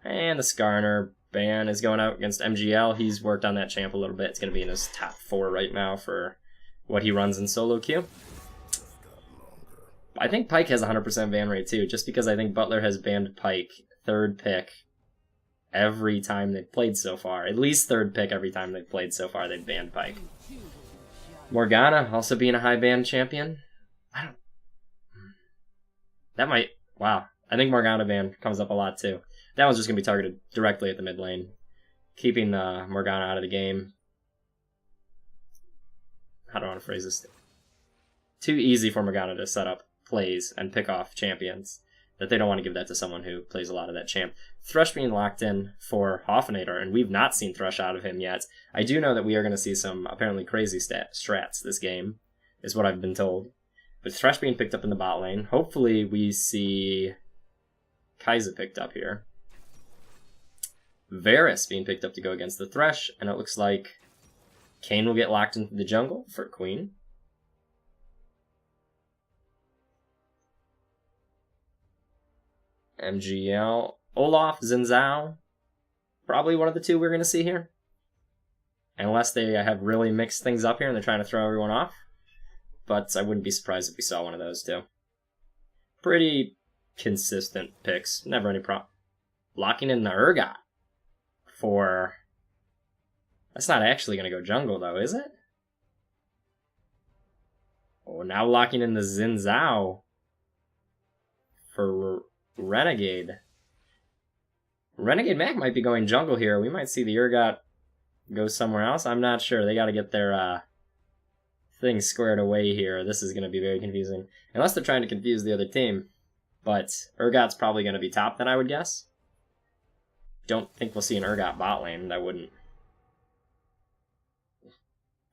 And the Skarner ban is going out against MGL. He's worked on that champ a little bit. It's going to be in his top 4 right now for what he runs in solo queue. I think Pyke has 100% ban rate too, just because I think Butler has banned Pyke 3rd pick every time they've played so far. At least 3rd pick every time they've played so far, they've banned Pyke. Morgana also being a high ban champion. That might... Wow. I think Morgana ban comes up a lot too. That one's just going to be targeted directly at the mid lane. Keeping Morgana out of the game. How do I want to phrase this? Too easy for Morgana to set up plays and pick off champions. That they don't want to give that to someone who plays a lot of that champ. Thresh being locked in for Hoffinator, and we've not seen Thresh out of him yet. I do know that we are going to see some apparently crazy strats this game, is what I've been told. But Thresh being picked up in the bot lane. Hopefully we see Kai'Sa picked up here. Varus being picked up to go against the Thresh, and it looks like Kayn will get locked into the jungle for Queen. MGL, Olaf, Xin Zhao, probably one of the two we're going to see here. Unless they have really mixed things up here and they're trying to throw everyone off. But I wouldn't be surprised if we saw one of those two. Pretty consistent picks, never any problem. Locking in the Urgot for... That's not actually going to go jungle though, is it? Oh, now locking in the Xin Zhao for Renegade. Renegade Mac might be going jungle here. We might see the Urgot go somewhere else. I'm not sure. They got to get their things squared away here. This is going to be very confusing. Unless they're trying to confuse the other team. But Urgot's probably going to be top then, I would guess. Don't think we'll see an Urgot bot lane. That wouldn't.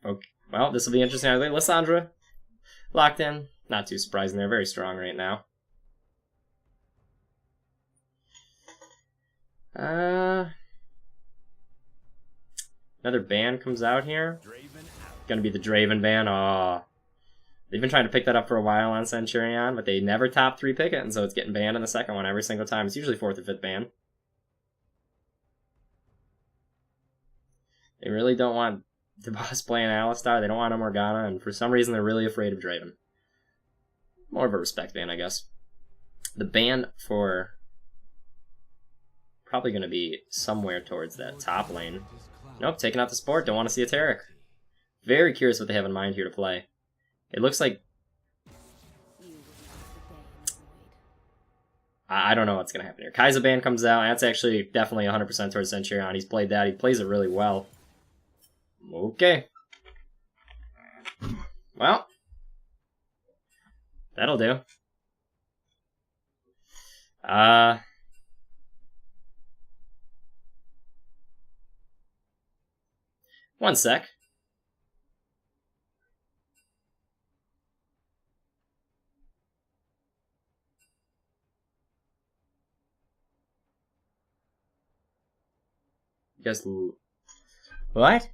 Okay. Well, this will be interesting. Lissandra locked in. Not too surprising. They're very strong right now. Another ban comes out here. Gonna be the Draven ban. Oh, they've been trying to pick that up for a while on Centurion, but they never top 3 pick it, and so it's getting banned in the second one every single time. It's usually 4th or 5th ban. They really don't want the boss playing Alistar. They don't want a Morgana, and for some reason they're really afraid of Draven. More of a respect ban, I guess. The ban for... Probably going to be somewhere towards that top lane. Nope, taking out the support. Don't want to see a Taric. Very curious what they have in mind here to play. It looks like... I don't know what's going to happen here. Kai'Sa ban comes out. That's actually definitely 100% towards Centurion. He's played that. He plays it really well. Okay. Well. That'll do. One sec. You guys... What?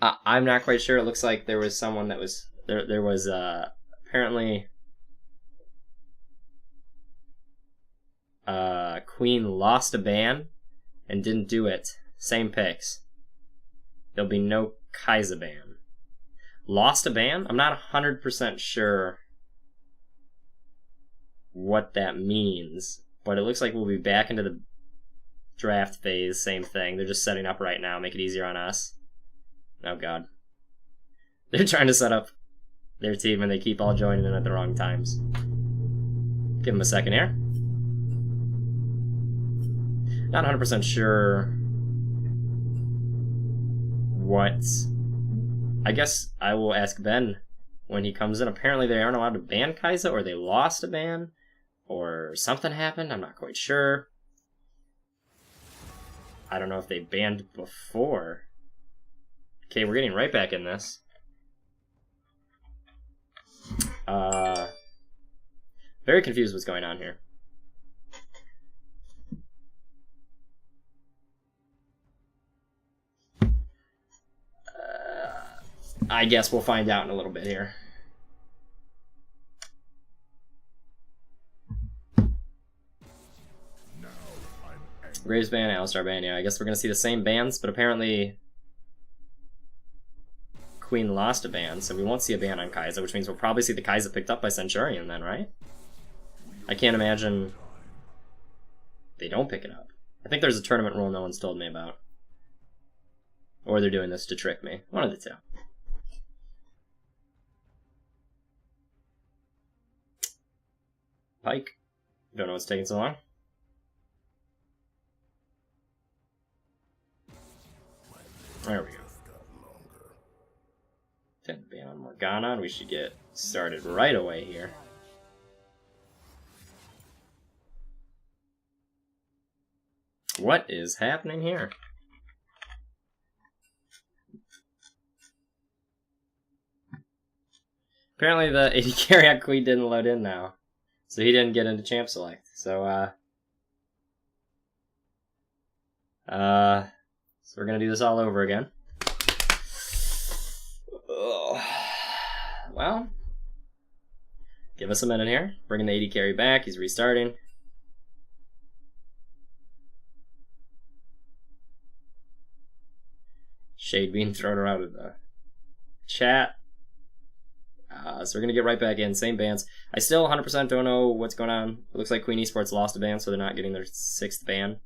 I'm not quite sure. It looks like there was someone that was... There was, apparently... Queen lost a ban and didn't do it. Same picks. There'll be no Kai'Sa ban. Lost a ban? I'm not 100% sure what that means, but it looks like we'll be back into the draft phase. Same thing. They're just setting up right now, make it easier on us. Oh god. They're trying to set up their team and they keep all joining in at the wrong times. Give them a second here. Not 100% sure what... I guess I will ask Ben when he comes in. Apparently they aren't allowed to ban Kai'Sa, or they lost a ban, or something happened. I'm not quite sure. I don't know if they banned before. Okay, we're getting right back in this. Very confused what's going on here. I guess we'll find out in a little bit here. Graves ban, Alistar ban. Yeah, I guess we're gonna see the same bans, but apparently Queen lost a ban, so we won't see a ban on Kai'Sa, which means we'll probably see the Kai'Sa picked up by Centurion then, right? I can't imagine they don't pick it up. I think there's a tournament rule no one's told me about. Or they're doing this to trick me. One of the two. Pike. Don't know what's taking so long. There we go. 10 ban on Morgana, and we should get started right away here. What is happening here? Apparently the AD carry on Queen didn't load in now. So he didn't get into champ select. So we're gonna do this all over again. Ugh. Well, give us a minute here. Bringing the AD carry back. He's restarting. Shade being thrown out of the chat. So we're going to get right back in. Same bans. I still 100% don't know what's going on. It looks like Queen Esports lost a ban, so they're not getting their 6th ban.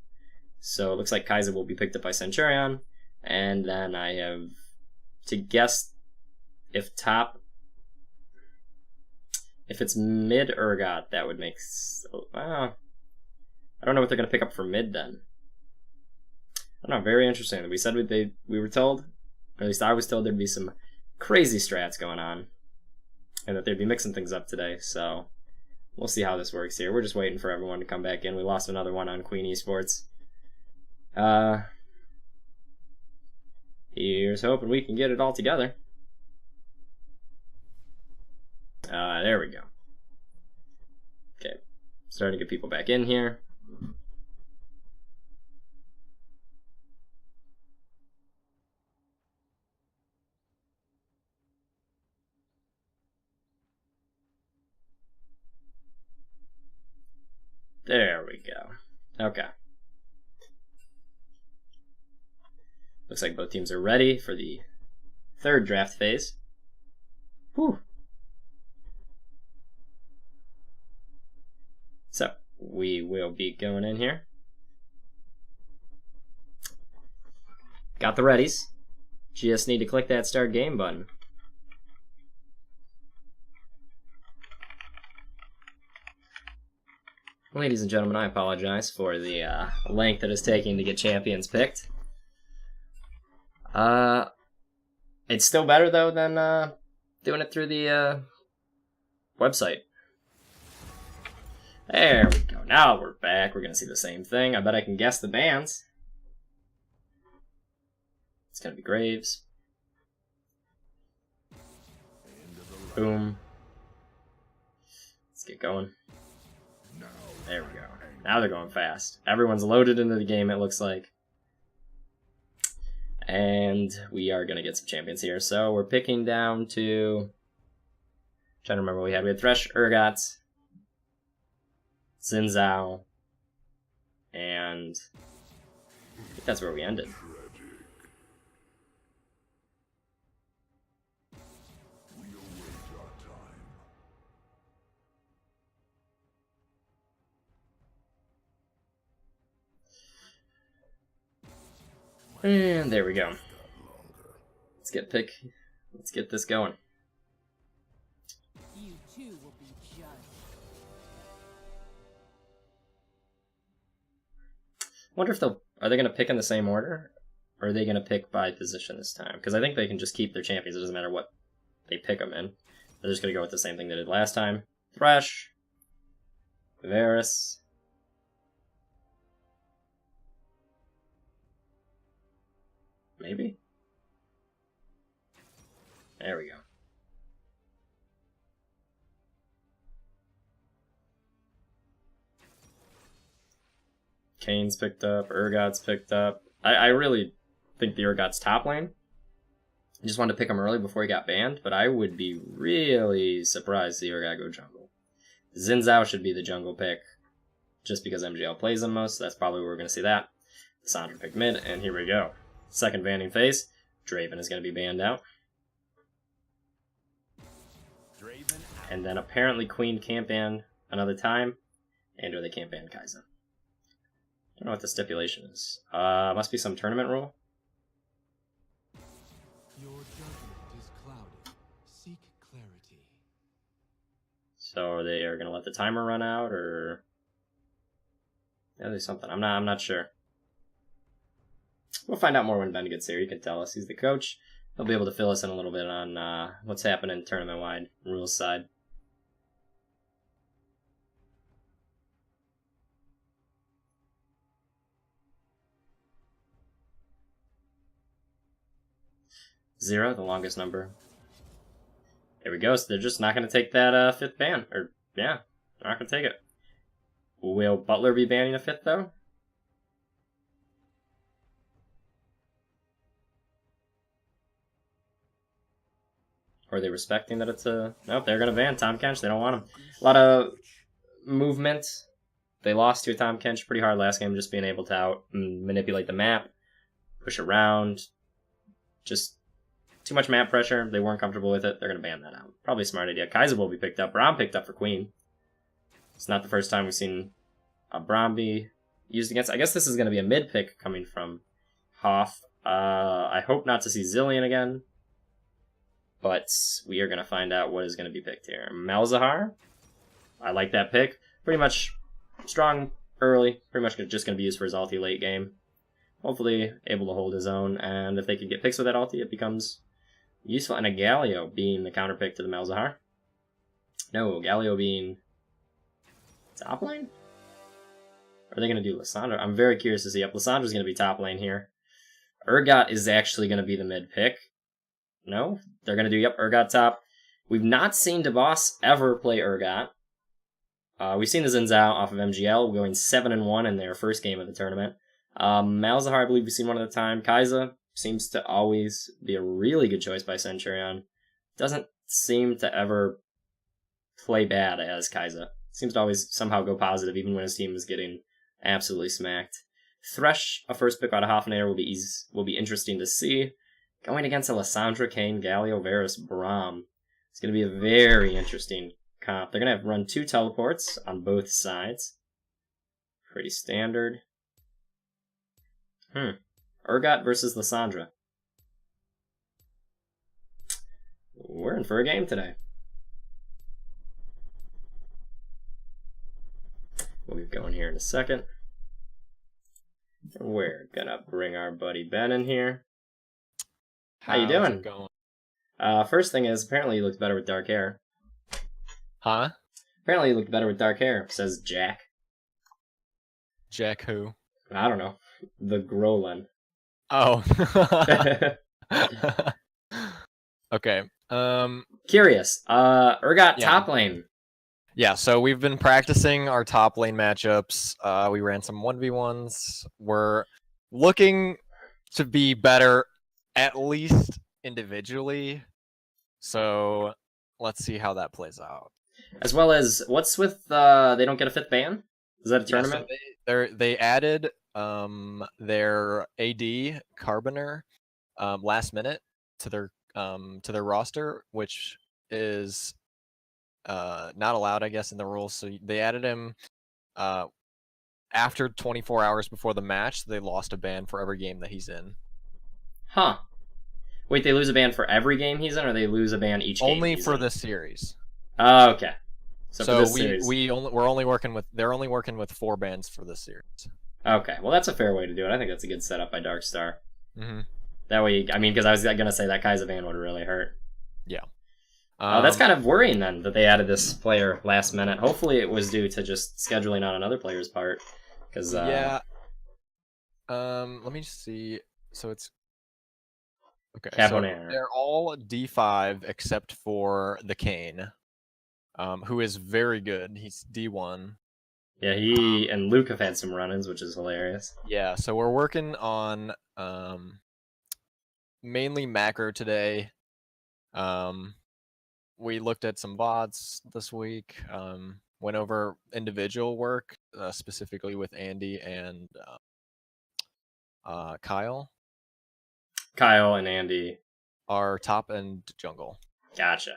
So it looks like Kai'Sa will be picked up by Centurion. And then I have to guess if top... If it's mid Urgot, that would make... I don't know what they're going to pick up for mid then. I don't know, very interesting. We said we were told, or at least I was told, there'd be some crazy strats going on. And that they'd be mixing things up today, so we'll see how this works here. We're just waiting for everyone to come back in. We lost another one on Queen Esports. Here's hoping we can get it all together. There we go. Okay, starting to get people back in here. There we go. Okay. Looks like both teams are ready for the 3rd draft phase. Whew. So, we will be going in here. Got the readies. Just need to click that start game button. Ladies and gentlemen, I apologize for the length that it's taking to get champions picked. It's still better, though, than doing it through the website. There we go. Now we're back. We're going to see the same thing. I bet I can guess the bans. It's going to be Graves. Boom. Let's get going. There we go. Now they're going fast. Everyone's loaded into the game, it looks like. And we are going to get some champions here. So we're picking down to... trying to remember what we had. We had Thresh, Urgot, Xin Zhao, and I think that's where we ended. And there we go. Let's get this going. You too will be judged. Wonder if are they going to pick in the same order, or are they going to pick by position this time? Because I think they can just keep their champions. It doesn't matter what they pick them in. They're just going to go with the same thing they did last time. Thresh, Varus. Maybe? There we go. Kane's picked up, Urgot's picked up. I really think the Urgot's top lane. I just wanted to pick him early before he got banned, but I would be really surprised to see Urgot go jungle. Xin Zhao should be the jungle pick. just because MGL plays them most. That's probably where we're going to see that. Lissandra picked mid, and here we go. Second banning phase. Draven is going to be banned out. And then apparently Queen can't ban another time, and or they can't ban Kai'Sa. Don't know what the stipulation is. Must be some tournament rule. Your judgment is clouded. Seek clarity. So they are going to let the timer run out, or yeah, there's something. I'm not sure. We'll find out more when Ben gets here. He can tell us. He's the coach. He'll be able to fill us in a little bit on what's happening tournament-wide rules side. Zero, the longest number. There we go. So they're just not going to take that fifth ban. Or, yeah, they're not going to take it. Will Butler be banning a fifth, though? Or are they respecting that it's a... Nope, they're going to ban Tahm Kench. They don't want him. A lot of movement. They lost to Tahm Kench pretty hard last game, just being able to manipulate the map, push around. Just too much map pressure. They weren't comfortable with it. They're going to ban that out. Probably a smart idea. Kai'Sa will be picked up. Braum picked up for Queen. It's not the first time we've seen a Braum be used against. I guess this is going to be a mid pick coming from Hoff. I hope not to see Zillion again. But we are going to find out what is going to be picked here. Malzahar. I like that pick. Pretty much strong early. Pretty much just going to be used for his ulti late game. Hopefully able to hold his own. And if they can get picks with that ulti, it becomes useful. And a Galio being the counter pick to the Malzahar. No, Galio being top lane? Or are they going to do Lissandra? I'm very curious to see. Yep, Lissandra's going to be top lane here. Urgot is actually going to be the mid pick. No, they're going to do, yep, Urgot top. We've not seen DeBoss ever play Urgot. We've seen the Xin Zhao off of MGL going 7-1 in their first game of the tournament. Malzahar, I believe we've seen one at a time. Kai'Sa seems to always be a really good choice by Centurion. Doesn't seem to ever play bad as Kai'Sa. Seems to always somehow go positive, even when his team is getting absolutely smacked. Thresh, a first pick out of Hoffnader, will be interesting to see. Going against a Lissandra, Kayn, Galio, Varus, Braum. It's going to be a very interesting comp. They're going to have run 2 teleports on both sides. Pretty standard. Urgot versus Lissandra. We're in for a game today. We'll get going here in a second. We're going to bring our buddy Ben in here. How you doing? First thing is, apparently you looked better with dark hair. Huh? Apparently you looked better with dark hair, says Jack. Jack who? I don't know. The Grolan. Oh. Okay. Curious. Urgot Yeah. top lane. Yeah, so we've been practicing our top lane matchups. We ran some 1v1s. We're looking to be better, at least individually. So let's see how that plays out. As well as, what's with, they don't get a 5th ban? Is that a tournament? Yeah, so they added their AD Carboner last minute to their roster, which is not allowed, I guess, in the rules. So they added him after 24 hours before the match. They lost a ban for every game that he's in. Huh. Wait, they lose a ban for every game he's in, or they lose a ban each game? Only for this series. Oh, okay. So for this they're only working with 4 bans for this series. Okay, well that's a fair way to do it. I think that's a good setup by Darkstar. Mm-hmm. That way, I mean, because I was gonna say that Kai'Sa ban would really hurt. Yeah. That's kind of worrying then that they added this player last minute. Hopefully, it was due to just scheduling on another player's part. Because yeah. Let me just see. So it's okay. Cabonair. So they're all D5 except for the Kayn, who is very good. He's D1. Yeah, he and Luke have had some run-ins, which is hilarious. Yeah, so we're working on mainly macro today. We looked at some bots this week. went over individual work, specifically with Andy and Kyle. Kyle and Andy. Are top and jungle. Gotcha.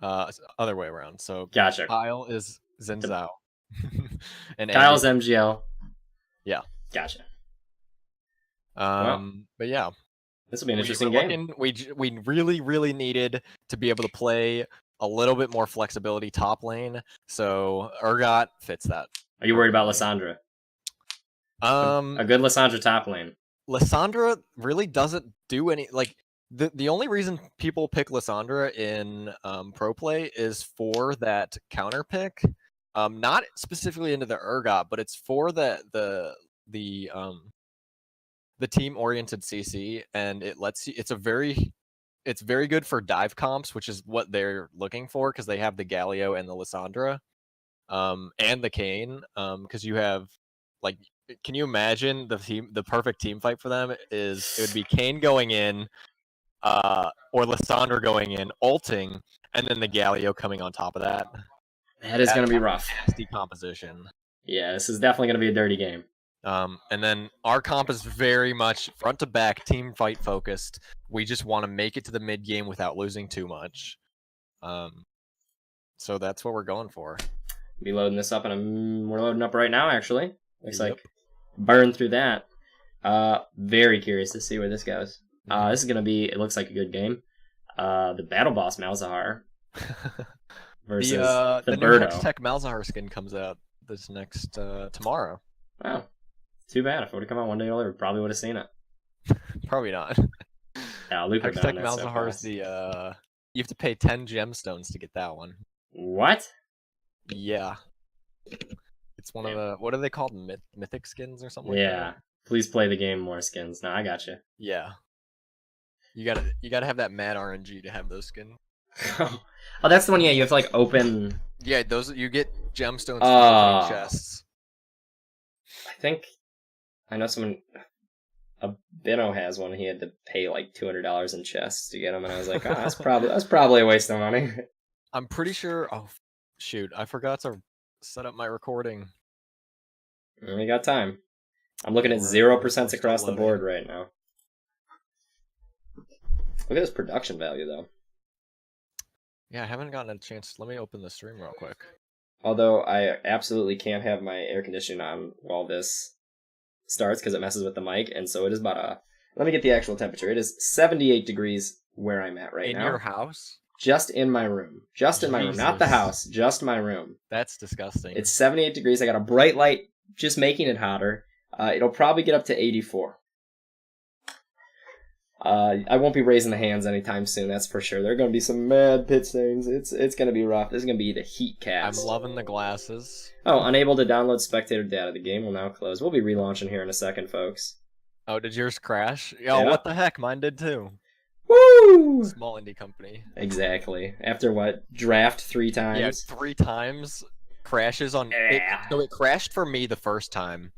Other way around. So Gotcha. Kyle is Xin Zhao. And Kyle's Andy, MGL. Yeah. Gotcha. But yeah, this will be an interesting game. We really needed to be able to play a little bit more flexibility top lane. So Urgot fits that. Are you worried about Lissandra? A good Lissandra top lane. Lissandra really doesn't do any like the only reason people pick Lissandra in pro play is for that counter pick. Not specifically into the Urgot, but it's for the team oriented CC, and it lets you. It's very good for dive comps, which is what they're looking for because they have the Galio and the Lissandra, and the Kayn, because you have like. Can you imagine the perfect team fight for them it would be Kayn going in, or Lissandra going in, ulting, and then the Galio coming on top of that. That is going to be rough. Nasty composition. Yeah, this is definitely going to be a dirty game. And then our comp is very much front to back team fight focused. We just want to make it to the mid game without losing too much. So that's what we're going for. Be loading this up, and we're loading up right now. Actually, looks like burn through that. Very curious to see where this goes. This is gonna be. It looks like a good game. The battle boss Malzahar versus the new Birdo. Tech Malzahar skin comes out this next tomorrow. Wow, too bad. If it would have come out one day earlier, we probably would have seen it. Probably not. Yeah, Luke Tech Malzahar is the. You have to pay 10 gemstones to get that one. What? Yeah. It's one of the, what are they called? Mythic skins or something like that? Yeah. Please play the game more skins. No, I got you. Yeah. You gotta have that mad RNG to have those skins. Oh, that's the one, yeah, you have to like open. Yeah, those you get gemstones from chests. I think I know someone Bino has one. He had to pay like $200 in chests to get them, and I was like, oh, that's probably a waste of money. I'm pretty sure. Oh, shoot! I forgot to set up my recording. We got time. I'm looking at 0% across the board right now. Look at this production value, though. Yeah, I haven't gotten a chance. Let me open the stream real quick. Although I absolutely can't have my air conditioning on while this starts because it messes with the mic, and so it is about a... Let me get the actual temperature. It is 78 degrees where I'm at right now. In your house? Just in my room. Just in my room. Not the house. Just my room. That's disgusting. It's 78 degrees. I got a bright light just making it hotter. It'll probably get up to 84. I won't be raising the hands anytime soon, that's for sure. There are going to be some mad pit stains. It's going to be rough. This is going to be the heat cast. I'm loving the glasses. Oh, unable to download spectator data. The game will now close. We'll be relaunching here in a second, folks. Oh, did yours crash? Yo, Yeah. What the heck? Mine did too. Woo! Small indie company. Exactly. After what? Draft 3 times? Yeah, 3 times. Crashes on... So it crashed for me the first time.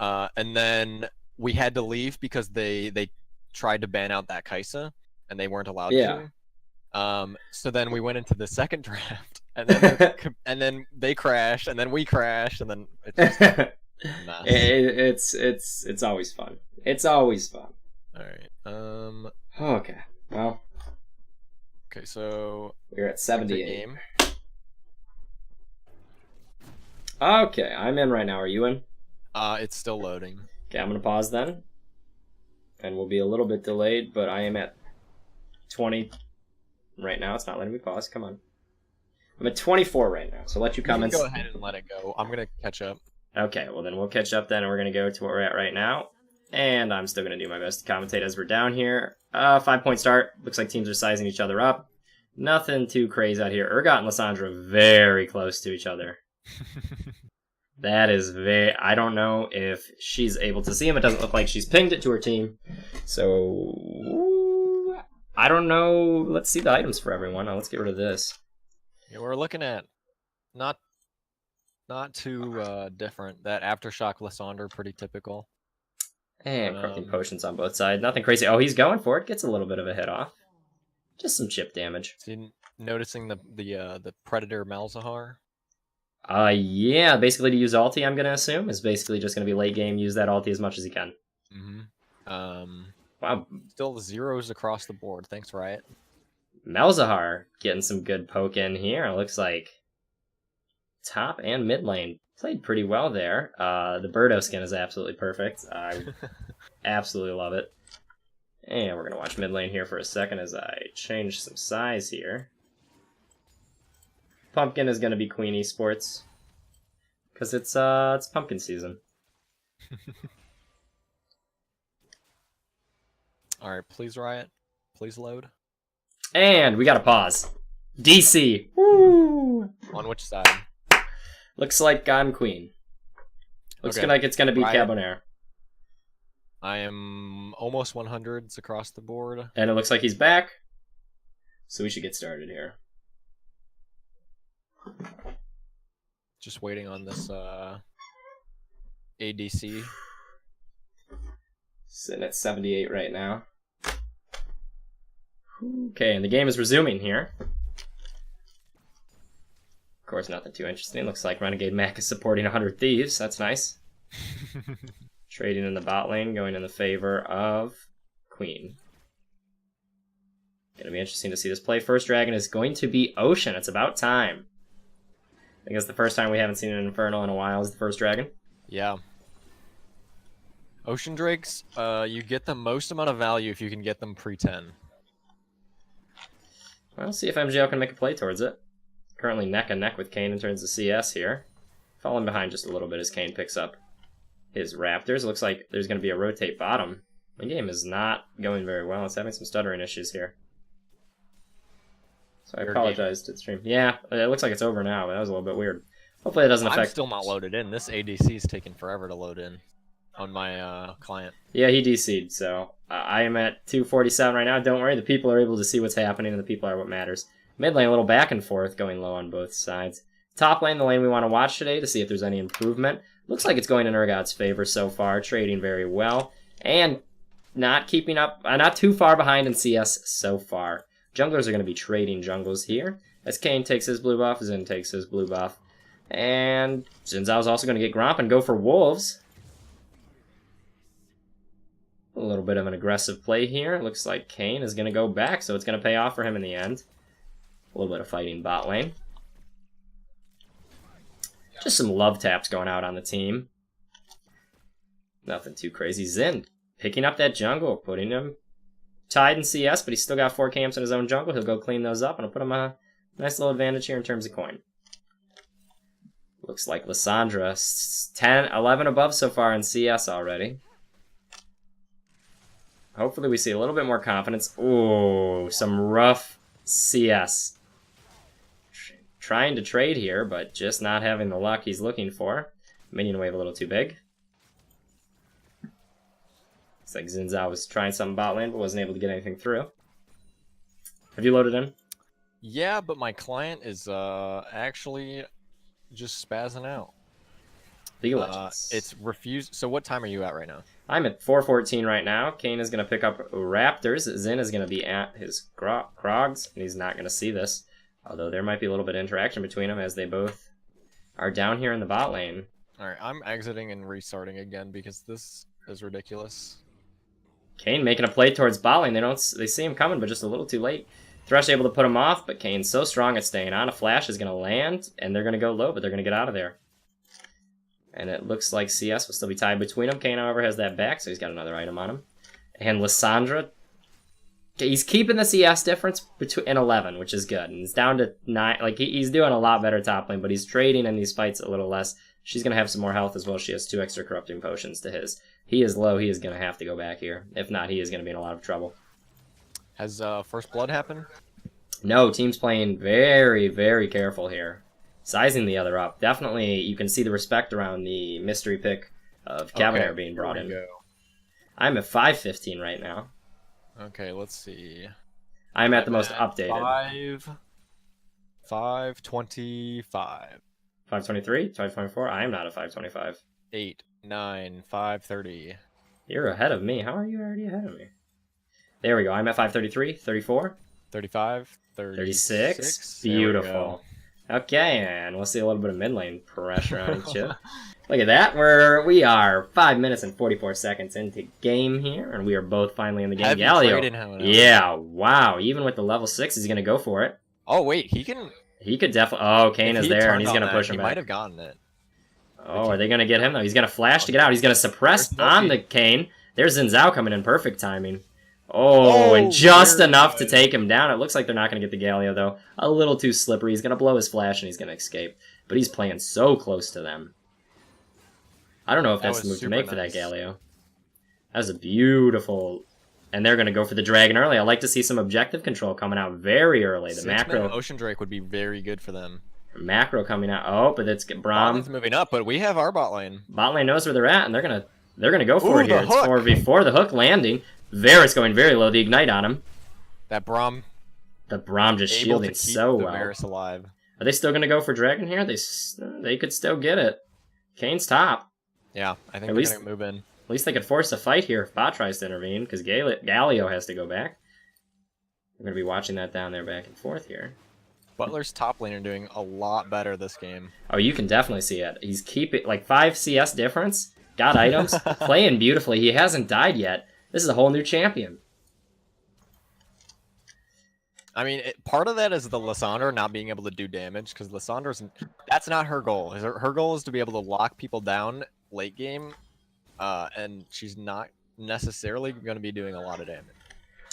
And then we had to leave because they tried to ban out that Kaisa, and they weren't allowed to. So then we went into the second draft, and then and then they crashed, and then we crashed, and then it's just a mess. It's always fun. It's always fun. All right. Okay. Well. Okay, so we're at 78. Game. Okay, I'm in right now. Are you in? It's still loading. Okay, I'm gonna pause then. And we'll be a little bit delayed, but I am at 20 right now. It's not letting me pause. Come on. I'm at 24 right now, so let you comments. Go ahead and let it go. I'm going to catch up. Okay, well then we'll catch up then, and we're going to go to where we're at right now. And I'm still going to do my best to commentate as we're down here. 5-point start. Looks like teams are sizing each other up. Nothing too crazy out here. Urgot and Lissandra very close to each other. That is very... I don't know if she's able to see him. It doesn't look like she's pinged it to her team. So... I don't know. Let's see the items for everyone. Now, let's get rid of this. Yeah, we're looking at... Not too different. That Aftershock Lissandra, pretty typical. And corrupting potions on both sides. Nothing crazy. Oh, he's going for it. Gets a little bit of a hit off. Just some chip damage. See, noticing the Predator Malzahar? Yeah, basically to use ulti, I'm gonna assume, is basically just gonna be late game, use that ulti as much as you can. Wow, Still zeros across the board. Thanks, Riot. Malzahar getting some good poke in here. It looks like top and mid lane played pretty well there. The Birdo skin is absolutely perfect. I absolutely love it. And we're gonna watch mid lane here for a second as I change some size here. Pumpkin is gonna be Queen Esports because it's pumpkin season. All right, please, Riot. Please load. And we got a pause. DC. Woo! On which side? Looks like I'm Queen. Looks Okay. like it's gonna be Riot. Cabonair. I am almost 100s across the board. And it looks like he's back. So we should get started here. Just waiting on this ADC. Sitting at 78 right now. Okay, and the game is resuming here. Of course, nothing too interesting. Looks like Renegade Mac is supporting 100 Thieves. That's nice. Trading in the bot lane, going in the favor of Queen. Gonna be interesting to see this play. First dragon is going to be Ocean. It's about time. I think it's the first time we haven't seen an Infernal in a while is the first dragon. Yeah. Ocean Drakes, you get the most amount of value if you can get them pre-10. Well, see if MGL can make a play towards it. Currently neck and neck with Kane in terms of CS here. Falling behind just a little bit as Kane picks up his Raptors. Looks like there's going to be a rotate bottom. The game is not going very well. It's having some stuttering issues here. So I apologize to the stream. Yeah, it looks like it's over now, but that was a little bit weird. Hopefully it doesn't affect... I'm still not loaded in. This ADC is taking forever to load in on my client. Yeah, he DC'd, so I am at 247 right now. Don't worry, the people are able to see what's happening, and the people are what matters. Mid lane, a little back and forth, going low on both sides. Top lane, the lane we want to watch today to see if there's any improvement. Looks like it's going in Urgot's favor so far, trading very well. And not keeping up, not too far behind in CS so far. Junglers are going to be trading jungles here. As Kane takes his blue buff, Xin takes his blue buff. And Xin Zhao's also going to get Gromp and go for Wolves. A little bit of an aggressive play here. Looks like Kane is going to go back, so it's going to pay off for him in the end. A little bit of fighting bot lane. Just some love taps going out on the team. Nothing too crazy. Xin picking up that jungle, putting him tied in CS, but he's still got 4 camps in his own jungle. He'll go clean those up, and it'll put him a nice little advantage here in terms of coin. Looks like Lissandra, 10, 11 above so far in CS already. Hopefully we see a little bit more confidence. Ooh, some rough CS. Trying to trade here, but just not having the luck he's looking for. Minion wave a little too big. Looks like Xin Zhao was trying some bot lane, but wasn't able to get anything through. Have you loaded in? Yeah, but my client is actually just spazzing out. League of Legends. It's refused. So what time are you at right now? I'm at 4:14 right now. Kane is going to pick up Raptors. Xin is going to be at his Krogs, and he's not going to see this. Although there might be a little bit of interaction between them as they both are down here in the bot lane. Alright, I'm exiting and restarting again because this is ridiculous. Kane making a play towards bot lane. They see him coming, but just a little too late. Thresh able to put him off, but Kane's so strong at staying on. A flash is going to land, and they're going to go low, but they're going to get out of there. And it looks like CS will still be tied between them. Kane, however, has that back, so he's got another item on him. And Lissandra, he's keeping the CS difference in 11, which is good. And he's down to 9. Like, he's doing a lot better top lane, but he's trading in these fights a little less. She's going to have some more health as well. She has 2 extra corrupting potions to his. He is low. He is going to have to go back here. If not, he is going to be in a lot of trouble. Has First Blood happened? No, team's playing very, very careful here. Sizing the other up. Definitely, you can see the respect around the mystery pick of Cabonair being brought in. Go. I'm at 5:15 right now. Okay, let's see. I'm at the most updated. 5:25. 5:23? 5:24? I am not at 5:25. 8, 9, 5:30. You're ahead of me. How are you already ahead of me? There we go. I'm at 5:33, 34, 35, 36. Beautiful. Okay, and we'll see a little bit of mid lane pressure on each other. Look at that. We are 5 minutes and 44 seconds into game here, and we are both finally in the game. Heavy Galio. trading, however. Yeah, wow. Even with the level 6, he's going to go for it. Oh, wait, he can... He could definitely... Oh, Kane if is he there, and turned he's on going to that, push him he back. might have gotten it. Oh, are they going to get him, though? He's going to flash to get out. He's going to suppress There's on Loki. the Kane. There's Xin Zhao coming in. Perfect timing. Oh, and just very enough to good. take him down. It looks like they're not going to get the Galio, though. A little too slippery. He's going to blow his flash, and he's going to escape. But he's playing so close to them. I don't know if That that's the was move to make super for that nice. Galio. That was a beautiful... And they're going to go for the Dragon early. I like to see some objective control coming out very early. The 6-man macro Ocean Drake would be very good for them. coming out. Oh, but it's Braum. Botland's moving up, but we have our bot lane. Bot lane knows where they're at, and they're gonna go for Ooh, it here. the It's hook. 4v4. The hook landing. Varus going very low. The ignite on him. That Braum The Braum just able to shielding keep so the well. Varus alive. Are they still gonna go for Dragon here? They could still get it. Kane's top. Yeah, I think At we're least- gonna move in. At least they could force a fight here if Bot tries to intervene, because Galio has to go back. We're gonna be watching that down there back and forth here. Butler's top laner doing a lot better this game. Oh, you can definitely see it. He's keeping like 5 CS difference. Got items. Playing beautifully. He hasn't died yet. This is a whole new champion. I mean, part of that is the Lissandra not being able to do damage, because Lissandra's... That's not her goal. Her goal is to be able to lock people down late game, and she's not necessarily going to be doing a lot of damage.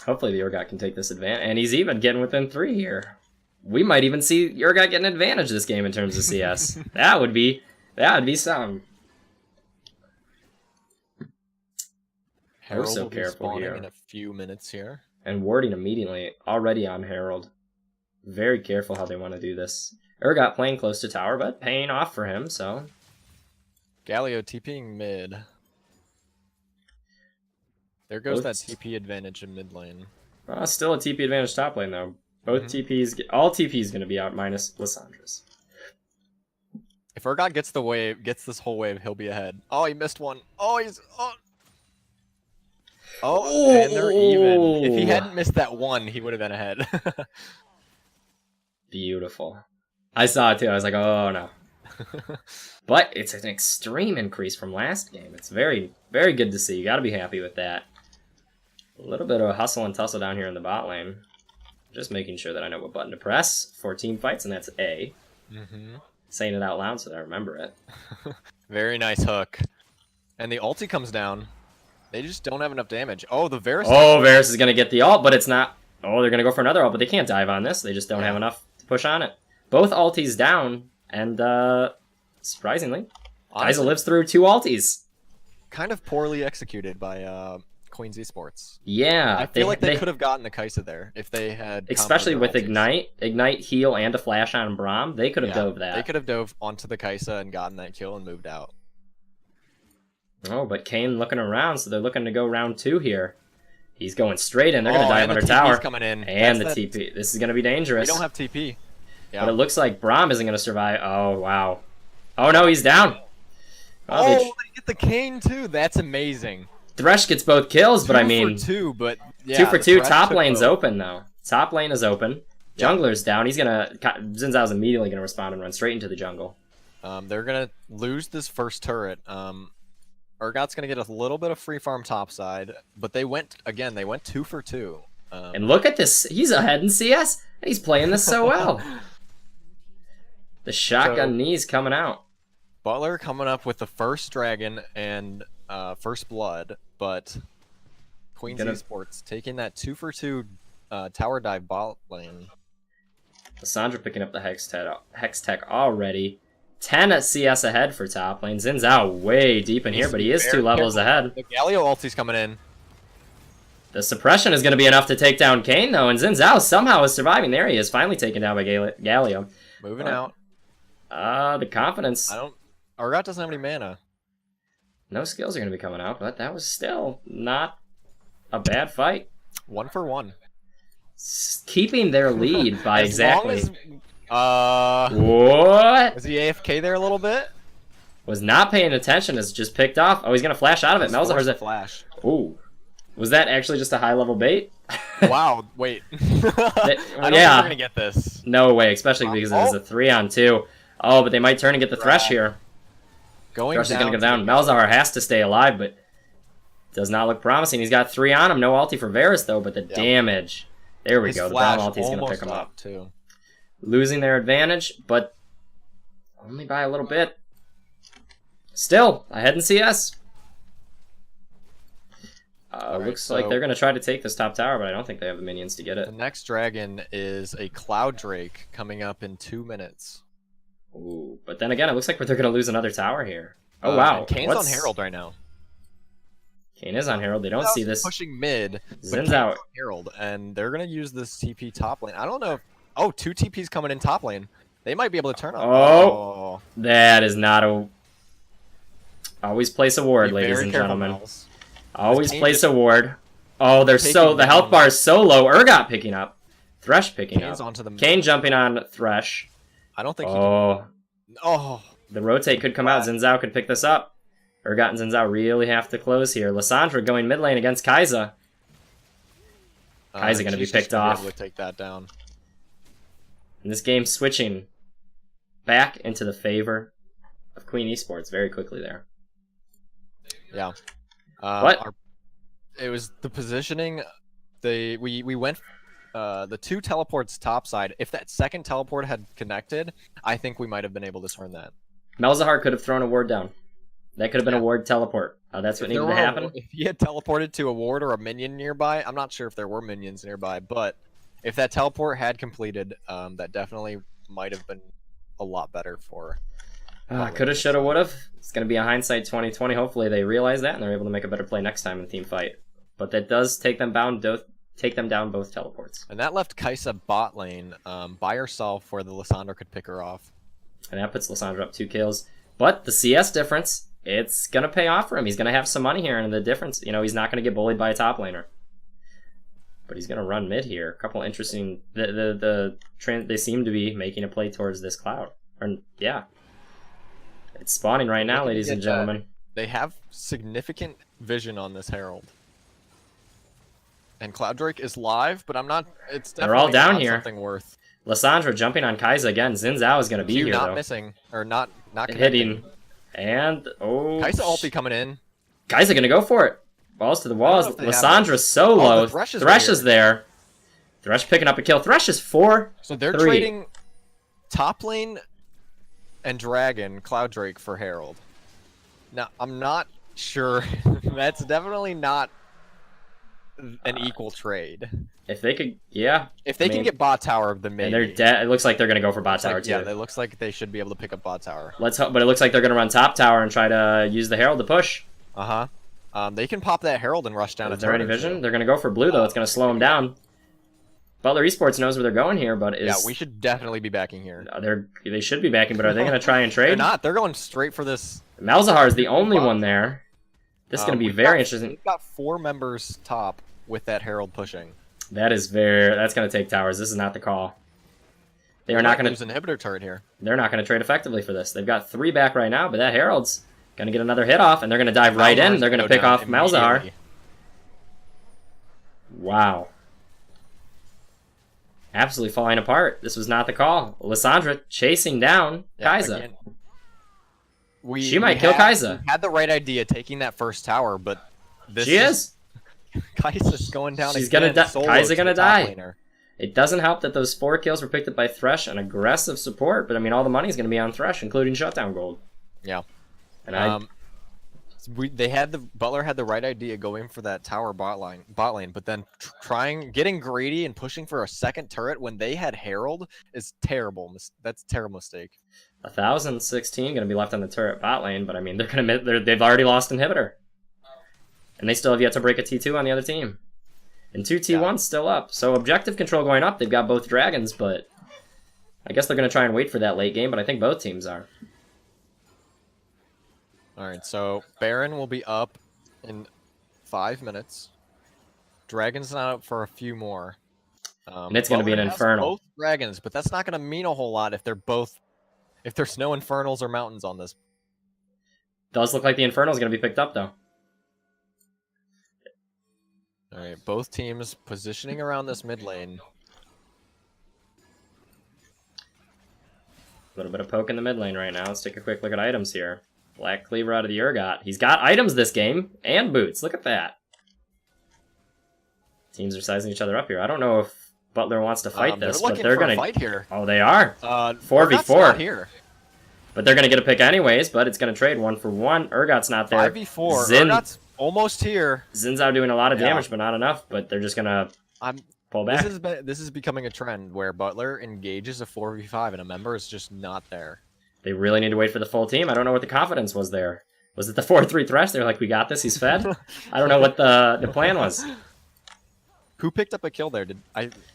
Hopefully the Urgot can take this advantage. And he's even getting within 3 here. We might even see Urgot get an advantage this game in terms of CS. that would be something. Herald so will be careful spawning here. in a few minutes here. And warding immediately, already on Herald. Very careful how they want to do this. Urgot playing close to tower, but paying off for him, so... Galio TPing mid. There goes that Both- TP advantage in mid lane. Still a TP advantage top lane, though. Both Mhm. TPs... All TPs going to be out, minus Lissandra's. If Urgot gets the wave, gets this whole wave, he'll be ahead. Oh, he missed one. Oh, he's... Oh, and they're even. If he hadn't missed that one, he would have been ahead. Beautiful. I saw it too. I was like, oh no. But it's an extreme increase from last game. It's very, very good to see. You got to be happy with that. A little bit of a hustle and tussle down here in the bot lane. Just making sure that I know what button to press for team fights, and that's A. Mm-hmm. Saying it out loud so that I remember it. Very nice hook. And the ulti comes down. They just don't have enough damage. Oh, the Varus. Oh, Varus is going to get the ult, but it's not... Oh, they're going to go for another ult, but they can't dive on this. They just don't have enough to push on it. Both ultis down, and surprisingly, Kaiser lives through 2 ultis. Kind of poorly executed by Queen's Esports. Yeah. I feel like they could have gotten the Kai'Sa there if they had... Especially with comboed their ultis. Ignite, heal, and a flash on Braum, they could have Yeah, dove that. They could have dove onto the Kai'Sa and gotten that kill and moved out. Oh, but Kane looking around, so they're looking to go round 2 here. He's going straight in. They're going to dive and under the tower. TP's coming in. And the That's that- TP. This is going to be We dangerous. don't have TP. Yeah. But it looks like Braum isn't going to survive. Oh, wow. Oh, no, he's down. Oh, They- they get the Kane too. That's amazing. Thresh gets both kills, but I mean... 2 for 2, but yeah, 2 for the 2. Thresh Top took lane's both. open, though. Top lane is open. Jungler's down. He's going to... Xin Zhao's immediately going to respond and run straight into the jungle. They're gonna lose this first turret. Urgot's gonna get a little bit of free farm topside, but they went 2 for 2. And look at this. He's ahead in CS, and he's playing this so well. The shotgun knees coming out. Butler coming up with the first dragon and first blood, but Queen's Esports taking that 2 for 2 tower dive bot lane. Lissandra picking up the Hex Tech already. 10 at CS ahead for top lane. Xin Zhao way deep in here, but he is 2 levels ahead. The Galio ulti's coming in. The suppression is going to be enough to take down Kane, though, and Xin Zhao somehow is surviving. There he is, finally taken down by Galio. Moving out. The confidence. Urgot doesn't have any mana. No skills are going to be coming out, but that was still not a bad fight. 1 for 1. Keeping their lead by As exactly... long as, What? was he AFK there a little bit? Was not paying attention, is just picked off. Oh, he's going to flash out of it. Malzahar's Malzahar's a flash. Ooh. Was that actually just a high-level bait? Wow, wait. I don't think yeah. we're gonna get this. No way, especially because it is a 3-on-2. Oh, but they might turn and get the Thresh here. Going Thresh is going to go down down. Malzahar has to stay alive, but does not look promising. He's got 3 on him. No ulti for Varus, though, but the damage. There we go. The brown ulti is going to pick him up. Too. Losing their advantage, but only by a little bit. Still, ahead in CS. Looks like they're going to try to take this top tower, but I don't think they have the minions to get it. The next dragon is a Cloud Drake coming up in 2 minutes. Ooh, but then again, it looks like they're going to lose another tower here. Oh, wow. And Kane's on Herald right now. Kane is on Herald. They don't see this. Pushing mid. Zin's out. Herald, and they're going to use this TP top lane. I don't know if... Oh, 2 TPs coming in top lane. They might be able to turn on. Oh, that is not a... Always place a ward, ladies and gentlemen. Mouse. Always place a ward. Oh, they're so... The health bar is so low. Urgot picking up. Thresh picking up. Kane jumping on Thresh. I don't think he can... Oh. The rotate could come out. Zinzao could pick this up. Urgot and Zinzao really have to close here. Lissandra going mid lane against Kai'Sa. Kai'Sa going to be picked off. Able to take that down. And this game switching back into the favor of Queen Esports very quickly there. Yeah. What? It was the positioning. We went the 2 teleports topside. If that second teleport had connected, I think we might have been able to turn that. Malzahar could have thrown a ward down. That could have been a ward teleport. That's what needed to happen. If he had teleported to a ward or a minion nearby, I'm not sure if there were minions nearby, but if that teleport had completed, that definitely might have been a lot better for... Coulda, shoulda, woulda. It's going to be a hindsight 2020. Hopefully they realize that and they're able to make a better play next time in team fight. But that does take them down both teleports. And that left Kai'Sa bot lane by herself where the Lissandra could pick her off. And that puts Lissandra up 2 kills. But the CS difference, it's going to pay off for him. He's going to have some money here, and the difference, you know, he's not going to get bullied by a top laner. But he's going to run mid here. A couple interesting... They seem to be making a play towards this cloud. Or, yeah. It's spawning right now, ladies and gentlemen. They have significant vision on this Herald. And Cloud Drake is live, but I'm not... It's definitely They're all down here. Something worth. Lissandra jumping on Kai'Sa again. Zinzao is going to be here, not though. Missing. Or not hitting. And, oh... Kai'Sa ulti coming in. Kai'Sa going to go for it. Balls to the walls. Lissandra's so low. Thresh is there. Thresh picking up a kill. Thresh is 4-3. So they're trading top lane and Dragon, Cloud Drake for Herald. Now, I'm not sure. That's definitely not an equal trade. If they could, yeah. If they can get bot tower, then maybe. And they're it looks like they're going to go for bot tower, too. Yeah, it looks like they should be able to pick up bot tower. Let's hope, but it looks like they're going to run top tower and try to use the Herald to push. They can pop that Herald and rush down. Is there any vision? They're going to go for blue, though. It's going to slow them down. Butler Esports knows where they're going here, but is... Yeah, we should definitely be backing here. They should be backing, but are they going to try and trade? They're not. They're going straight for this. Malzahar is the only one there. This is going to be very interesting. We've got 4 members top with that Herald pushing. That's going to take towers. This is not the call. They are not going to use an inhibitor turret here. They're not going to trade effectively for this. They've got 3 back right now, but that Herald's going to get another hit off, and they're going to dive right in. They're going to pick off Malzahar. Wow. Absolutely falling apart. This was not the call. Lissandra chasing down Kai'Sa. She might kill Kai'Sa. We had the right idea taking that first tower, but this is. Kai'Sa's going down. She's gonna die. Kai'Sa gonna die. It doesn't help that those 4 kills were picked up by Thresh and aggressive support, but I mean all the money's gonna be on Thresh, including shutdown gold. Yeah. And Butler had the right idea going for that tower bot lane, but then getting greedy and pushing for a second turret when they had Herald is terrible. That's a terrible mistake. 1,016 going to be left on the turret bot lane, but I mean they've already lost inhibitor, and they still have yet to break a T2 on the other team, and 2 T1s still up. So objective control going up. They've got both dragons, but I guess they're going to try and wait for that late game. But I think both teams are. Alright, so Baron will be up in 5 minutes. Dragon's not up for a few more. And it's going to be an Infernal. Both dragons, but that's not going to mean a whole lot if there's no Infernals or Mountains on this. Does look like the Infernal is going to be picked up, though. All right, both teams positioning around this mid lane. A little bit of poke in the mid lane right now. Let's take a quick look at items here. Black Cleaver out of the Urgot. He's got items this game, and boots. Look at that. Teams are sizing each other up here. I don't know if Butler wants to fight this, but they're going to fight here. Oh, they are. 4v4 here. But they're going to get a pick anyways, but it's going to trade 1-for-1. Urgot's not there. 5v4. Urgot's almost here. Zin's out doing a lot of damage, but not enough. But they're just going to pull back. This is becoming a trend where Butler engages a 4v5 and a member is just not there. They really need to wait for the full team. I don't know what the confidence was there. Was it the 4-3 Thresh? They're like, we got this, he's fed? I don't know what the plan was. Who picked up a kill there? Did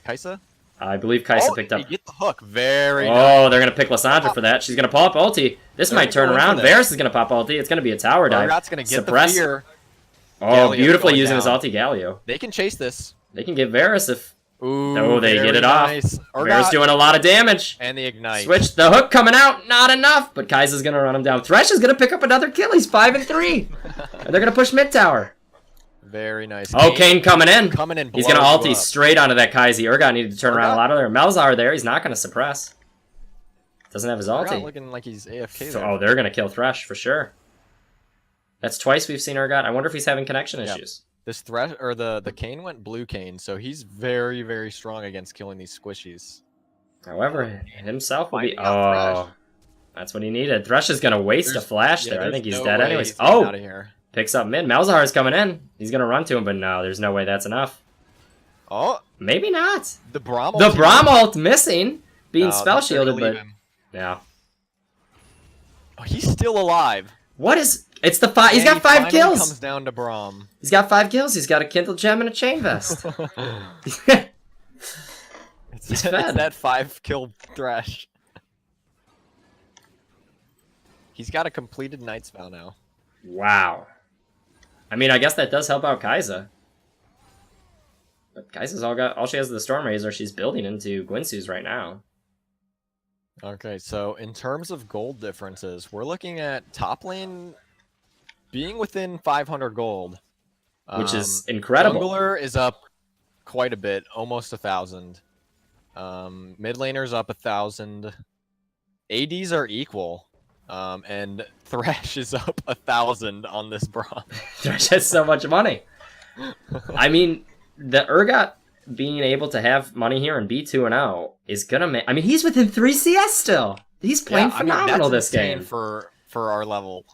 Kaisa? I believe Kaisa picked up. Get the hook. Very nice. Nice. They're going to pick Lissandra for that. She's going to pull up ulti. This might turn around. Varus is going to pop ulti. It's going to be a tower dive. Urgot's going to get the fear. Oh, beautifully using his ulti Galio. They can chase this. They can get Varus if... Ooh, oh, they get it nice. off. Varus doing a lot of damage. And the ignite. Switch. The hook coming out. Not enough. But Kaisa's going to run him down. Thresh is going to pick up another kill. He's 5-3. And they're going to push mid tower. Very nice. Oh, Kane coming in. He's going to ulti up. straight onto that Kaisi. Urgot needed to turn around a lot of there. Malzahar there. He's not going to suppress. Doesn't have his ulti. Urgot looking like he's AFK there. Oh, they're going to kill Thresh for sure. That's twice we've seen Urgot. I wonder if he's having connection issues. This Thresh, or the Kane went blue Kane, so he's very, very strong against killing these squishies. However, himself will be... Oh, that's what he needed. Thresh is going to waste a flash there. I think he's dead anyways. Oh! Picks up mid. Malzahar's coming in. He's going to run to him, but no, there's no way that's enough. Oh. Maybe not. The Braum ult missing. Being spell shielded, but... Yeah. Oh, he's still alive. What is... It's the 5... He's got 5 kills. Comes down to Braum. He's got 5 kills. He's got a Kindle Gem and a Chain Vest. It's that 5-kill Thresh. He's got a completed Night's Vow now. Wow. I mean, I guess that does help out Kaisa. But Kaisa's all she has is the Storm Razor. She's building into Guinsoo's right now. Okay, so in terms of gold differences, we're looking at top lane being within 500 gold. Which is incredible. Jungler is up quite a bit, almost 1,000. Mid laner's up 1,000. ADs are equal. And Thresh is up 1,000 on this Braum. Thresh has so much money. I mean, the Urgot being able to have money here and be 2-0 is gonna make... I mean, he's within 3 CS still. He's playing phenomenal this game. For our level.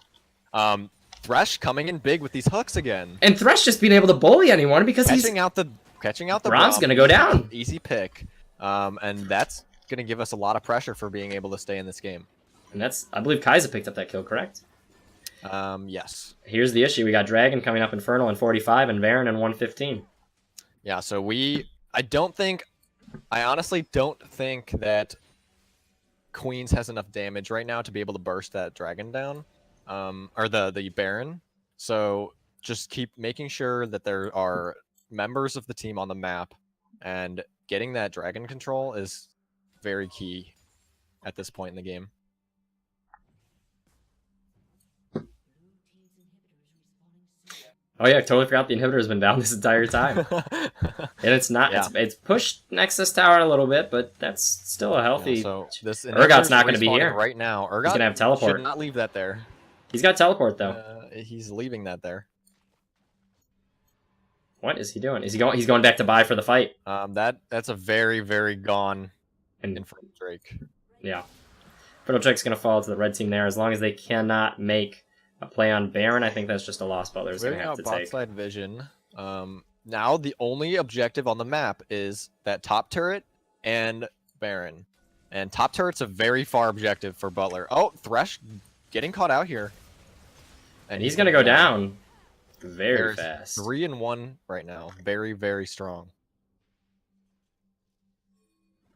Thresh coming in big with these hooks again. And Thresh just being able to bully anyone because catching out the Braum's gonna go down. Easy pick. And that's gonna give us a lot of pressure for being able to stay in this game. And that's, I believe Kaisa picked up that kill, correct? Yes. Here's the issue. We got Dragon coming up Infernal in 45 and Baron in 115. Yeah, so I honestly don't think that Queens has enough damage right now to be able to burst that Dragon down. Or the Baron. So just keep making sure that there are members of the team on the map, and getting that Dragon control is very key at this point in the game. Oh yeah, I totally forgot the inhibitor has been down this entire time. And it's not, it's pushed Nexus Tower a little bit, but that's still a healthy... Yeah, so this Urgot's not going to be here. Right now. Urgot he's going to have teleport. Should not leave that there. He's got teleport though. He's leaving that there. What is he doing? Is he going? He's going back to buy for the fight. That's a very, very gone Infernal Drake. Yeah. Infernal Drake's going to fall to the red team there as long as they cannot make a play on Baron. I think that's just a loss Butler's going to have to take. Bot side vision. Now the only objective on the map is that top turret and Baron. And top turret's a very far objective for Butler. Oh, Thresh getting caught out here. And he's going to go down very fast. 3-1 right now. Very, very strong.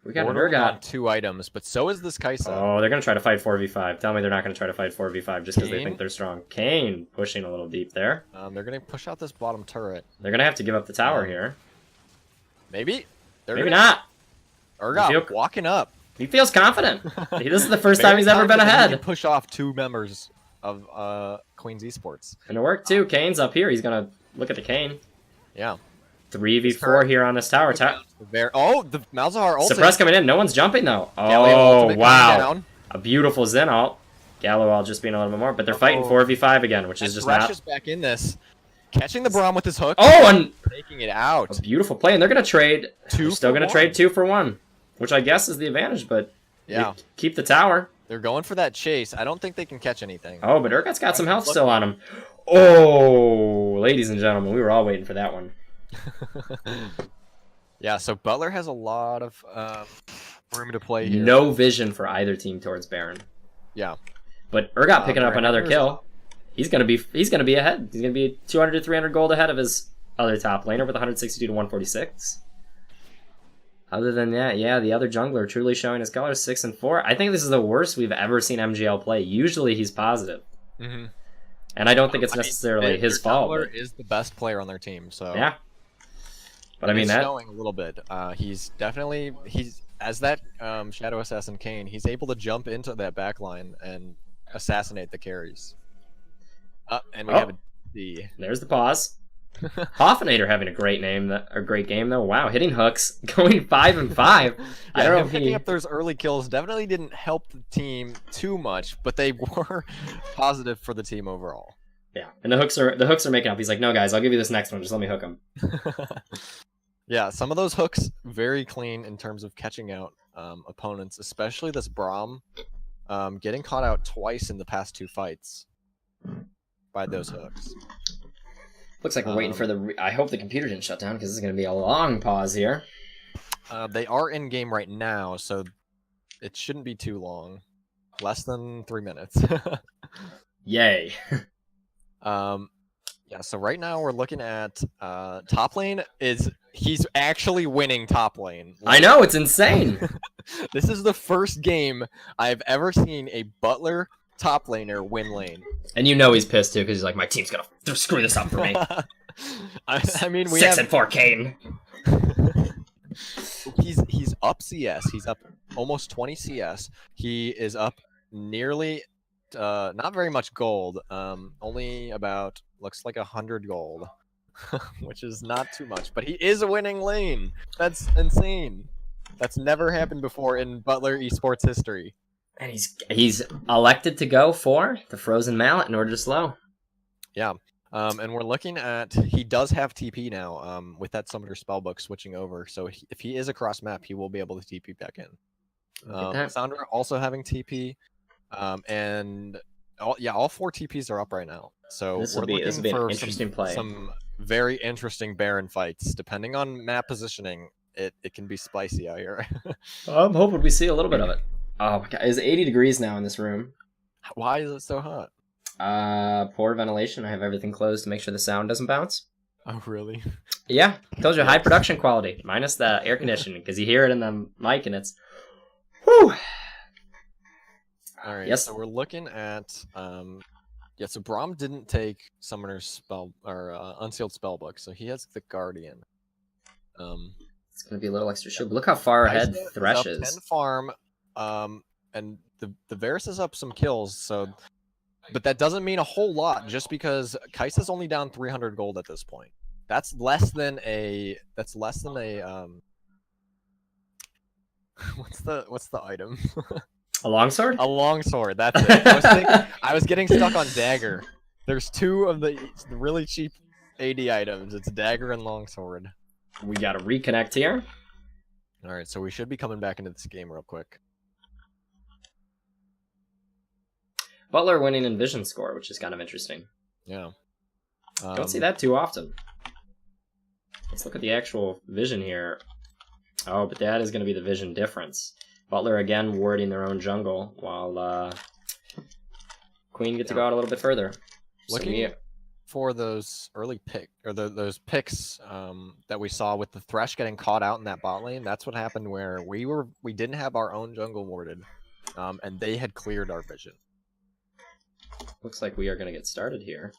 We got an Urgot. 2 items, but so is this Kaisa. Oh, they're going to try to fight 4v5. Tell me they're not going to try to fight 4v5 just because they think they're strong. Kane pushing a little deep there. They're going to push out this bottom turret. They're going to have to give up the tower here. Maybe. Maybe not. Urgot walking up. He feels confident. This is the first time he's ever been ahead. He can push off 2 members of Queen's Esports. And it worked too. Kane's up here. He's going to look at the Kane. Yeah. 3v4 here on this tower. Oh, the Malzahar ulted. Suppress coming in. No one's jumping, though. Galio Oh, ultimate coming wow. down. A beautiful Zen ult. Gallo ult just being a little bit more, but they're fighting 4v5 again, which is just Thresh not... is back in this. Catching the Braum with his hook. Oh, and Taking it out. a beautiful play, and they're going to trade. Two They're still for going to one. trade 2 for 1, which I guess is the advantage, but Yeah. you keep the tower. They're going for that chase. I don't think they can catch anything. Oh, but Urgot's got some health still on him. Oh, ladies and gentlemen, we were all waiting for that one. Yeah, so Butler has a lot of room to play here. No vision for either team towards Baron. Yeah. But Urgot picking up Baron another is kill. up. He's gonna be ahead. He's gonna be 200 to 300 gold ahead of his other top laner with 162 to 146. Other than that, yeah, the other jungler truly showing his colors, 6 and 4. I think this is the worst we've ever seen MGL play. Usually he's positive, Mm-hmm. and I don't think it's necessarily his fault. Butler But, is the best player on their team, so yeah, but I mean he's that. showing a little bit. He's definitely as that Shadow Assassin Kane. He's able to jump into that backline and assassinate the carries. And we have the There's the pause. Hoffinator having a great game though. Wow, hitting hooks, going 5 and 5. I don't know if picking up those early kills definitely didn't help the team too much, but they were positive for the team overall. Yeah, and the hooks are making up. He's like, no guys, I'll give you this next one. Just let me hook him. Yeah, some of those hooks very clean in terms of catching out opponents, especially this Braum, getting caught out twice in the past 2 fights by those hooks. Looks like we're waiting for the... I hope the computer didn't shut down, because this is going to be a long pause here. They are in game right now, so it shouldn't be too long. Less than 3 minutes. Yay. Yeah, so right now we're looking at top lane he's actually winning top lane. I know, it's insane. This is the first game I've ever seen a Butler top laner win lane. And you know he's pissed too, because he's like, my team's going to screw this up for me. I mean, 6 and 4 Kane. He's up CS. He's up almost 20 CS. He is up nearly not very much gold. Only about looks like 100 gold, which is not too much. But he is a winning lane. That's insane. That's never happened before in Butler Esports history. And he's elected to go for the Frozen Mallet in order to slow. Yeah. And we're looking at he does have TP now with that Summoner Spellbook switching over. So if he is across map, he will be able to TP back in. Sandra also having TP. And all 4 TPs are up right now. So This we're will be looking for an interesting play. some very interesting Baron fights. Depending on map positioning, it can be spicy out here. I'm hoping we see a little bit of it. Oh my god, it's 80 degrees now in this room. Why is it so hot? Poor ventilation. I have everything closed to make sure the sound doesn't bounce. Oh, really? Yeah, told you, high production quality, minus the air conditioning, because you hear it in the mic and it's... Whew! All right, Yes. so we're looking at... yeah, so Braum didn't take Summoner's Spell, or Unsealed Spellbook, so he has the Guardian. It's going to be a little extra shield. Look how far ahead Kaisa Thresh is up is. 10 farm, and the Varus is up some kills, so... But that doesn't mean a whole lot, just because Kaisa's only down 300 gold at this point. That's less than a... what's the item? A longsword? A longsword, that's it. I was getting stuck on dagger. There's 2 of the really cheap AD items. It's dagger and longsword. We got to reconnect here. Alright, so we should be coming back into this game real quick. Butler winning in vision score, which is kind of interesting. Yeah. Don't see that too often. Let's look at the actual vision here. Oh, but that is going to be the vision difference. Butler again warding their own jungle, while Queen get to go out a little bit further. Looking for those early those picks that we saw with the Thresh getting caught out in that bot lane, that's what happened where we didn't have our own jungle warded, and they had cleared our vision. Looks like we are going to get started here.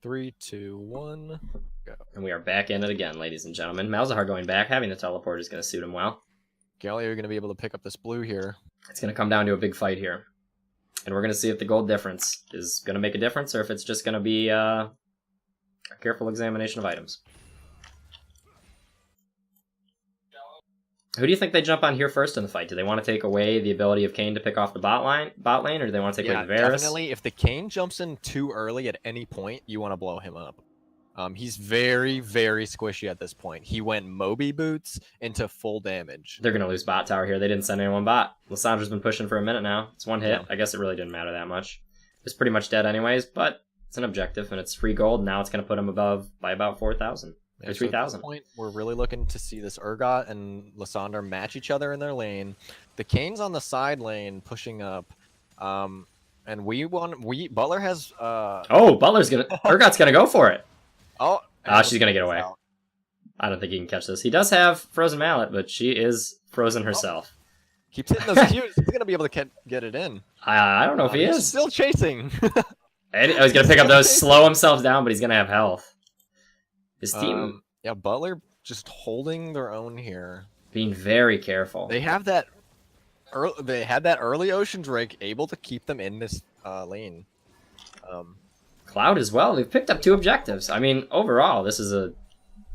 3, 2, 1, go. And we are back in it again, ladies and gentlemen. Malzahar going back, having the teleport is going to suit him well. Galio are going to be able to pick up this blue here. It's going to come down to a big fight here. And we're going to see if the gold difference is going to make a difference, or if it's just going to be a careful examination of items. Who do you think they jump on here first in the fight? Do they want to take away the ability of Kane to pick off the bot lane, or do they want to take away the Varus? Definitely. If the Kane jumps in too early at any point, you want to blow him up. He's very, very squishy at this point. He went Moby boots into full damage. They're going to lose bot tower here. They didn't send anyone bot. Lissandra's been pushing for a minute now. It's one hit. Yeah. I guess it really didn't matter that much. It's pretty much dead anyways, but it's an objective, and it's free gold. Now it's going to put him above by about 4,000 or 3,000. So at this point, we're really looking to see this Urgot and Lysandra match each other in their lane. The Kane's on the side lane pushing up. And Butler has... Butler's going to... Urgot's going to go for it. Oh, she's going to get away. I don't think he can catch this. He does have Frozen Mallet, but she is frozen herself. Keeps hitting those cues. He's going to be able to get it in. I don't know if he he's is. Still chasing. He's going to pick up those, slow himself down, but he's going to have health. His team... yeah, Butler just holding their own here. Being very careful. They have that... They had that early Ocean Drake able to keep them in this lane. Cloud as well. They've picked up 2 objectives. I mean, overall, this is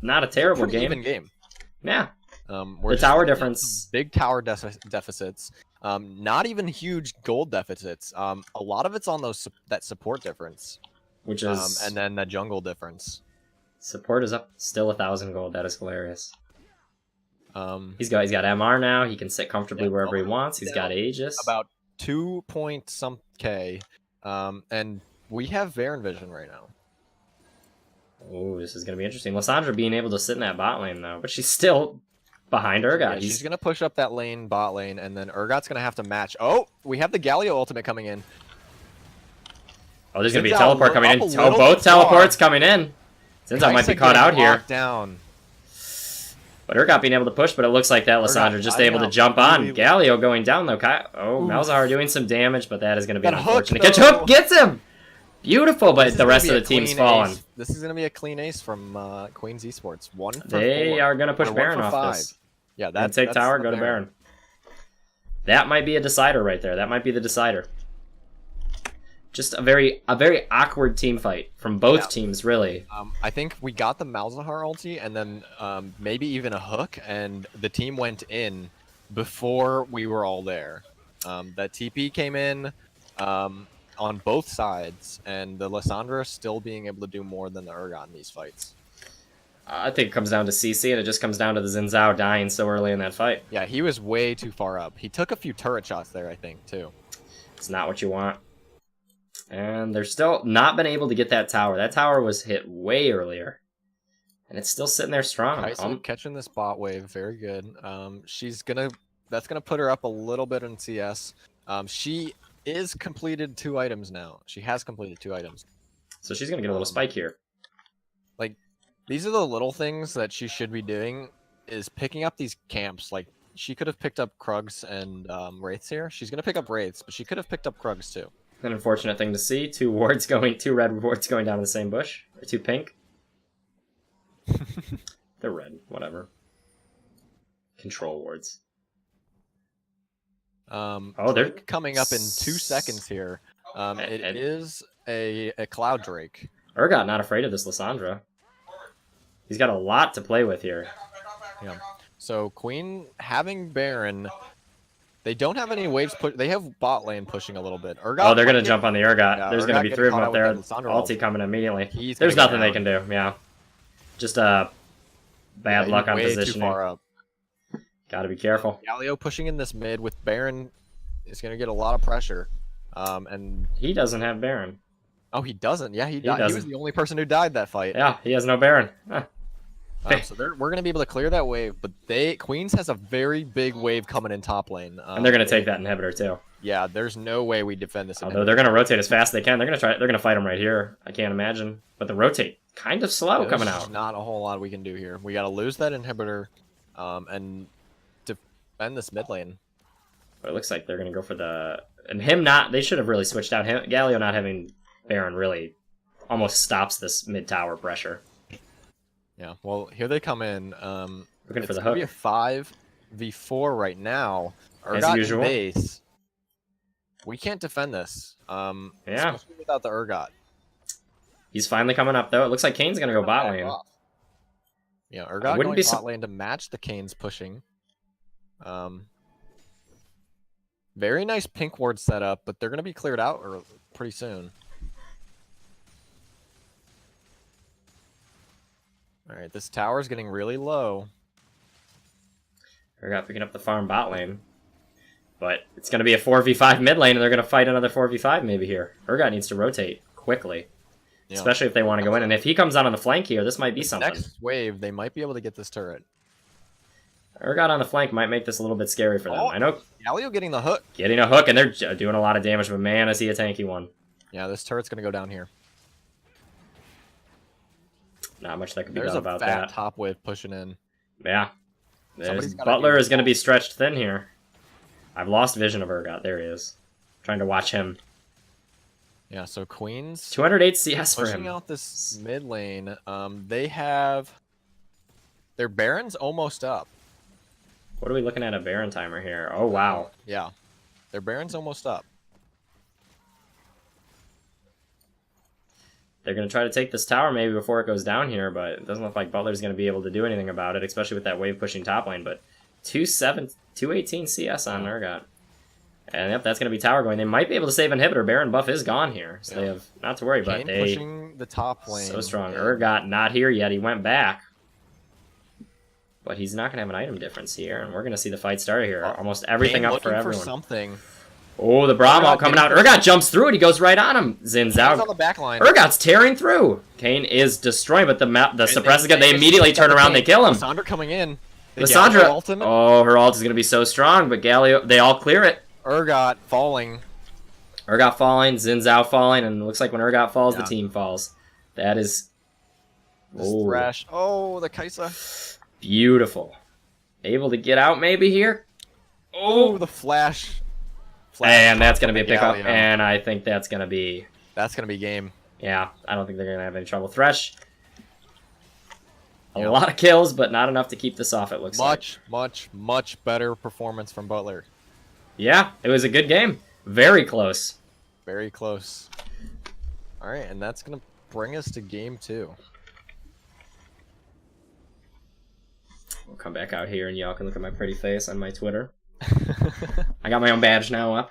not a terrible game. Even game. Yeah. The tower difference. Big tower deficits. Not even huge gold deficits. A lot of it's on that support difference. Which is... and then the jungle difference. Support is up still 1,000 gold. That is hilarious. He's got MR now. He can sit comfortably wherever he wants. He's got Aegis. About 2 point some K. And we have Baron Vision right now. Oh, this is going to be interesting. Lysandra being able to sit in that bot lane, though. But she's still behind Urgot. Yeah, she's going to push up that lane, bot lane, and then Urgot's going to have to match. Oh, we have the Galio ultimate coming in. Oh, there's going to be a teleport coming in. Oh, both teleports coming in. Sinzao might be caught out here. Down. But Urgot being able to push, but it looks like that Lysandra just able to jump on. Galio going down, though. Malzahar doing some damage, but that is going to be an unfortunate catch. Hook gets him! Beautiful, but the rest of the team's fallen. This is going to be a clean ace from Queen's Esports. They are going to push Baron off this. Yeah, that's take tower, go to Baron. That might be a decider right there. That might be the decider. Just a very awkward team fight from both teams, really. I think we got the Malzahar ulti, and then maybe even a hook, and the team went in before we were all there. That TP came in on both sides, and the Lysandra still being able to do more than the Urgot in these fights. I think it comes down to CC, and it just comes down to the Xin dying so early in that fight. Yeah, he was way too far up. He took a few turret shots there, I think, too. It's not what you want. And they're still not been able to get that tower. That tower was hit way earlier. And it's still sitting there strong. Kaisa catching this bot wave, very good. That's gonna put her up a little bit in CS. She is completed 2 items now. She has completed 2 items. So she's gonna get a little spike here. Like, these are the little things that she should be doing, is picking up these camps. Like, she could have picked up Krugs and Wraiths here. She's gonna pick up Wraiths, but she could have picked up Krugs too. An unfortunate thing to see. 2 red wards going down in the same bush. Or 2 pink. They're red, whatever. Control wards. They're coming up in 2 seconds here. It is a Cloud Drake. Urgot not afraid of this Lysandra. He's got a lot to play with here. Yeah. So Queen having Baron. They don't have any waves push. They have bot lane pushing a little bit. They're going to jump on the Urgot. Yeah, There's going to be 3 of them up there. Ulti coming immediately. There's nothing they can do. Yeah. Just bad luck on positioning. Too far up. Got to be careful. Galio pushing in this mid with Baron is going to get a lot of pressure. And he doesn't have Baron. Oh, he doesn't. Yeah, he died. He was the only person who died that fight. Yeah, he has no Baron. Huh. So we're going to be able to clear that wave, but Queens has a very big wave coming in top lane. And they're going to take that inhibitor too. Yeah, there's no way we defend this. Although they're going to rotate as fast as they can. They're going to fight him right here. I can't imagine. But the rotate kind of slow coming out. There's not a whole lot we can do here. We got to lose that inhibitor and defend this mid lane. But it looks like they're going to go for the... And him not... They should have really switched out. Galio not having Baron really almost stops this mid-tower pressure. Yeah, well, here they come in. Looking for the hook. It's going to be a 5v4 right now. As usual. Base. We can't defend this. Especially without the Urgot. He's finally coming up, though. It looks like Kane's going to go bot lane. Yeah, Urgot going bot lane to match the Kane's pushing. Very nice pink ward setup, but they're going to be cleared out pretty soon. All right, this tower's getting really low. Urgot picking up the farm bot lane. But it's going to be a 4v5 mid lane, and they're going to fight another 4v5 maybe here. Urgot needs to rotate quickly, especially if they want to go in. And if he comes out on the flank here, this might be something. Next wave, they might be able to get this turret. Urgot on the flank might make this a little bit scary for them. I know. Galio getting the hook. Getting a hook, and they're doing a lot of damage, but man, is he a tanky one. Yeah, this turret's going to go down here. Not much that could be done about that. There's a fat top wave pushing in. Yeah. Butler is going to be stretched thin here. I've lost vision of Urgot. There he is. Trying to watch him. Yeah, so Queens 208 CS for him. Pushing out this mid lane. They have their Baron's almost up. What are we looking at a Baron timer here? Oh wow. Yeah. Their Baron's almost up. They're going to try to take this tower maybe before it goes down here, but it doesn't look like Butler's going to be able to do anything about it, especially with that wave pushing top lane. But 218 CS on Urgot. And yep, that's going to be tower going. They might be able to save inhibitor. Baron buff is gone here, so they have not to worry. But they pushing the top lane. So strong. Urgot not here yet. He went back. But he's not going to have an item difference here, and we're going to see the fight start here. Almost everything up for everyone. Something. Oh, the Brahmo coming out. Urgot jumps through it. He goes right on him. Zins out. On the back line. Urgot's tearing through. Kane is destroying, but the suppress is good. They immediately turn around. They kill him. Lissandra coming in. Lissandra. Oh, her ult is going to be so strong, but Galio. They all clear it. Urgot falling. Urgot falling. Zins out falling, and it looks like when Urgot falls, the team falls. That is. Thrash. Oh, the Kaisa. Beautiful. Able to get out maybe here. Oh, the flash. And that's going to be a pickup, and I think that's going to be... That's going to be game. Yeah, I don't think they're going to have any trouble. Thresh, a lot of kills, but not enough to keep this off, it looks like. Much better performance from Butler. Yeah, it was a good game. Very close. Very close. All right, and that's going to bring us to game 2. We'll come back out here, and y'all can look at my pretty face on my Twitter. I got my own badge now up.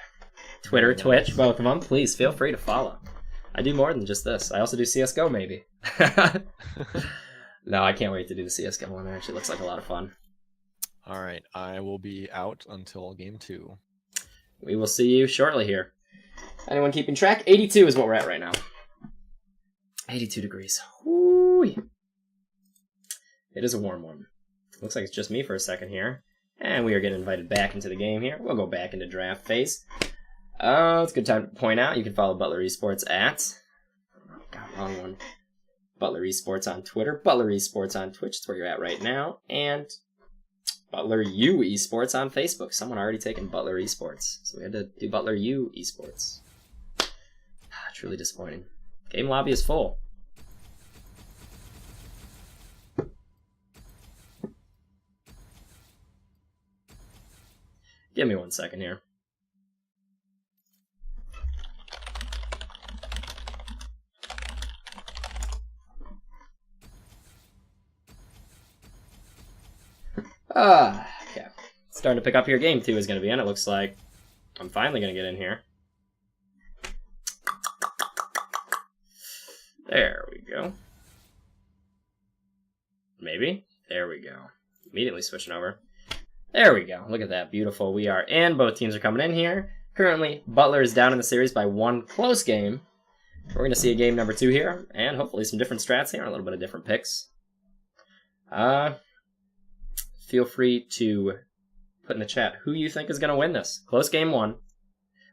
Twitter, Twitch, both of them. Please feel free to follow. I do more than just this. I also do CSGO, maybe. No, I can't wait to do the CSGO one. It actually looks like a lot of fun. All right, I will be out until game 2. We will see you shortly here. Anyone keeping track? 82 is what we're at right now. 82 degrees. Woo-wee. It is a warm one. Looks like it's just me for a second here. And we are getting invited back into the game here. We'll go back into draft phase. It's a good time to point out you can follow Butler Esports at... Oh, God, wrong one. Butler Esports on Twitter. Butler Esports on Twitch. That's where you're at right now. And Butler U Esports on Facebook. Someone already taken Butler Esports. So we had to do Butler U Esports. Truly disappointing. Game lobby is full. Give me 1 second here. Okay. Starting to pick up here. Game 2 is going to be in. It looks like I'm finally going to get in here. There we go. Maybe. There we go. Immediately switching over. There we go. Look at that. Beautiful. We are in. Both teams are coming in here. Currently, Butler is down in the series by 1 close game. We're going to see a game number 2 here, and hopefully some different strats here, a little bit of different picks. Feel free to put in the chat who you think is going to win this. Close game 1.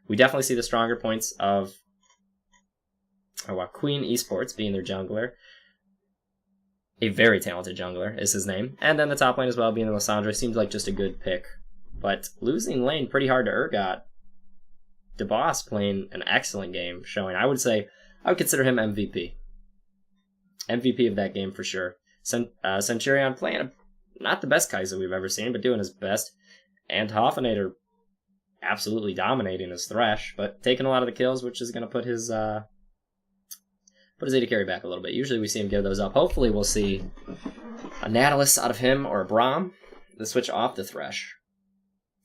We definitely see the stronger points of Queen Esports being their jungler. A very talented jungler is his name. And then the top lane as well, being Lissandra, seems like just a good pick. But losing lane pretty hard to Urgot. DeBoss playing an excellent game, showing, I would consider him MVP. MVP of that game for sure. Centurion playing not the best Kai'Sa we've ever seen, but doing his best. And Hoffenator absolutely dominating his Thresh, but taking a lot of the kills, which is going to put his AD carry back a little bit. Usually we see him give those up. Hopefully we'll see a Nautilus out of him or a Braum. The switch off the Thresh.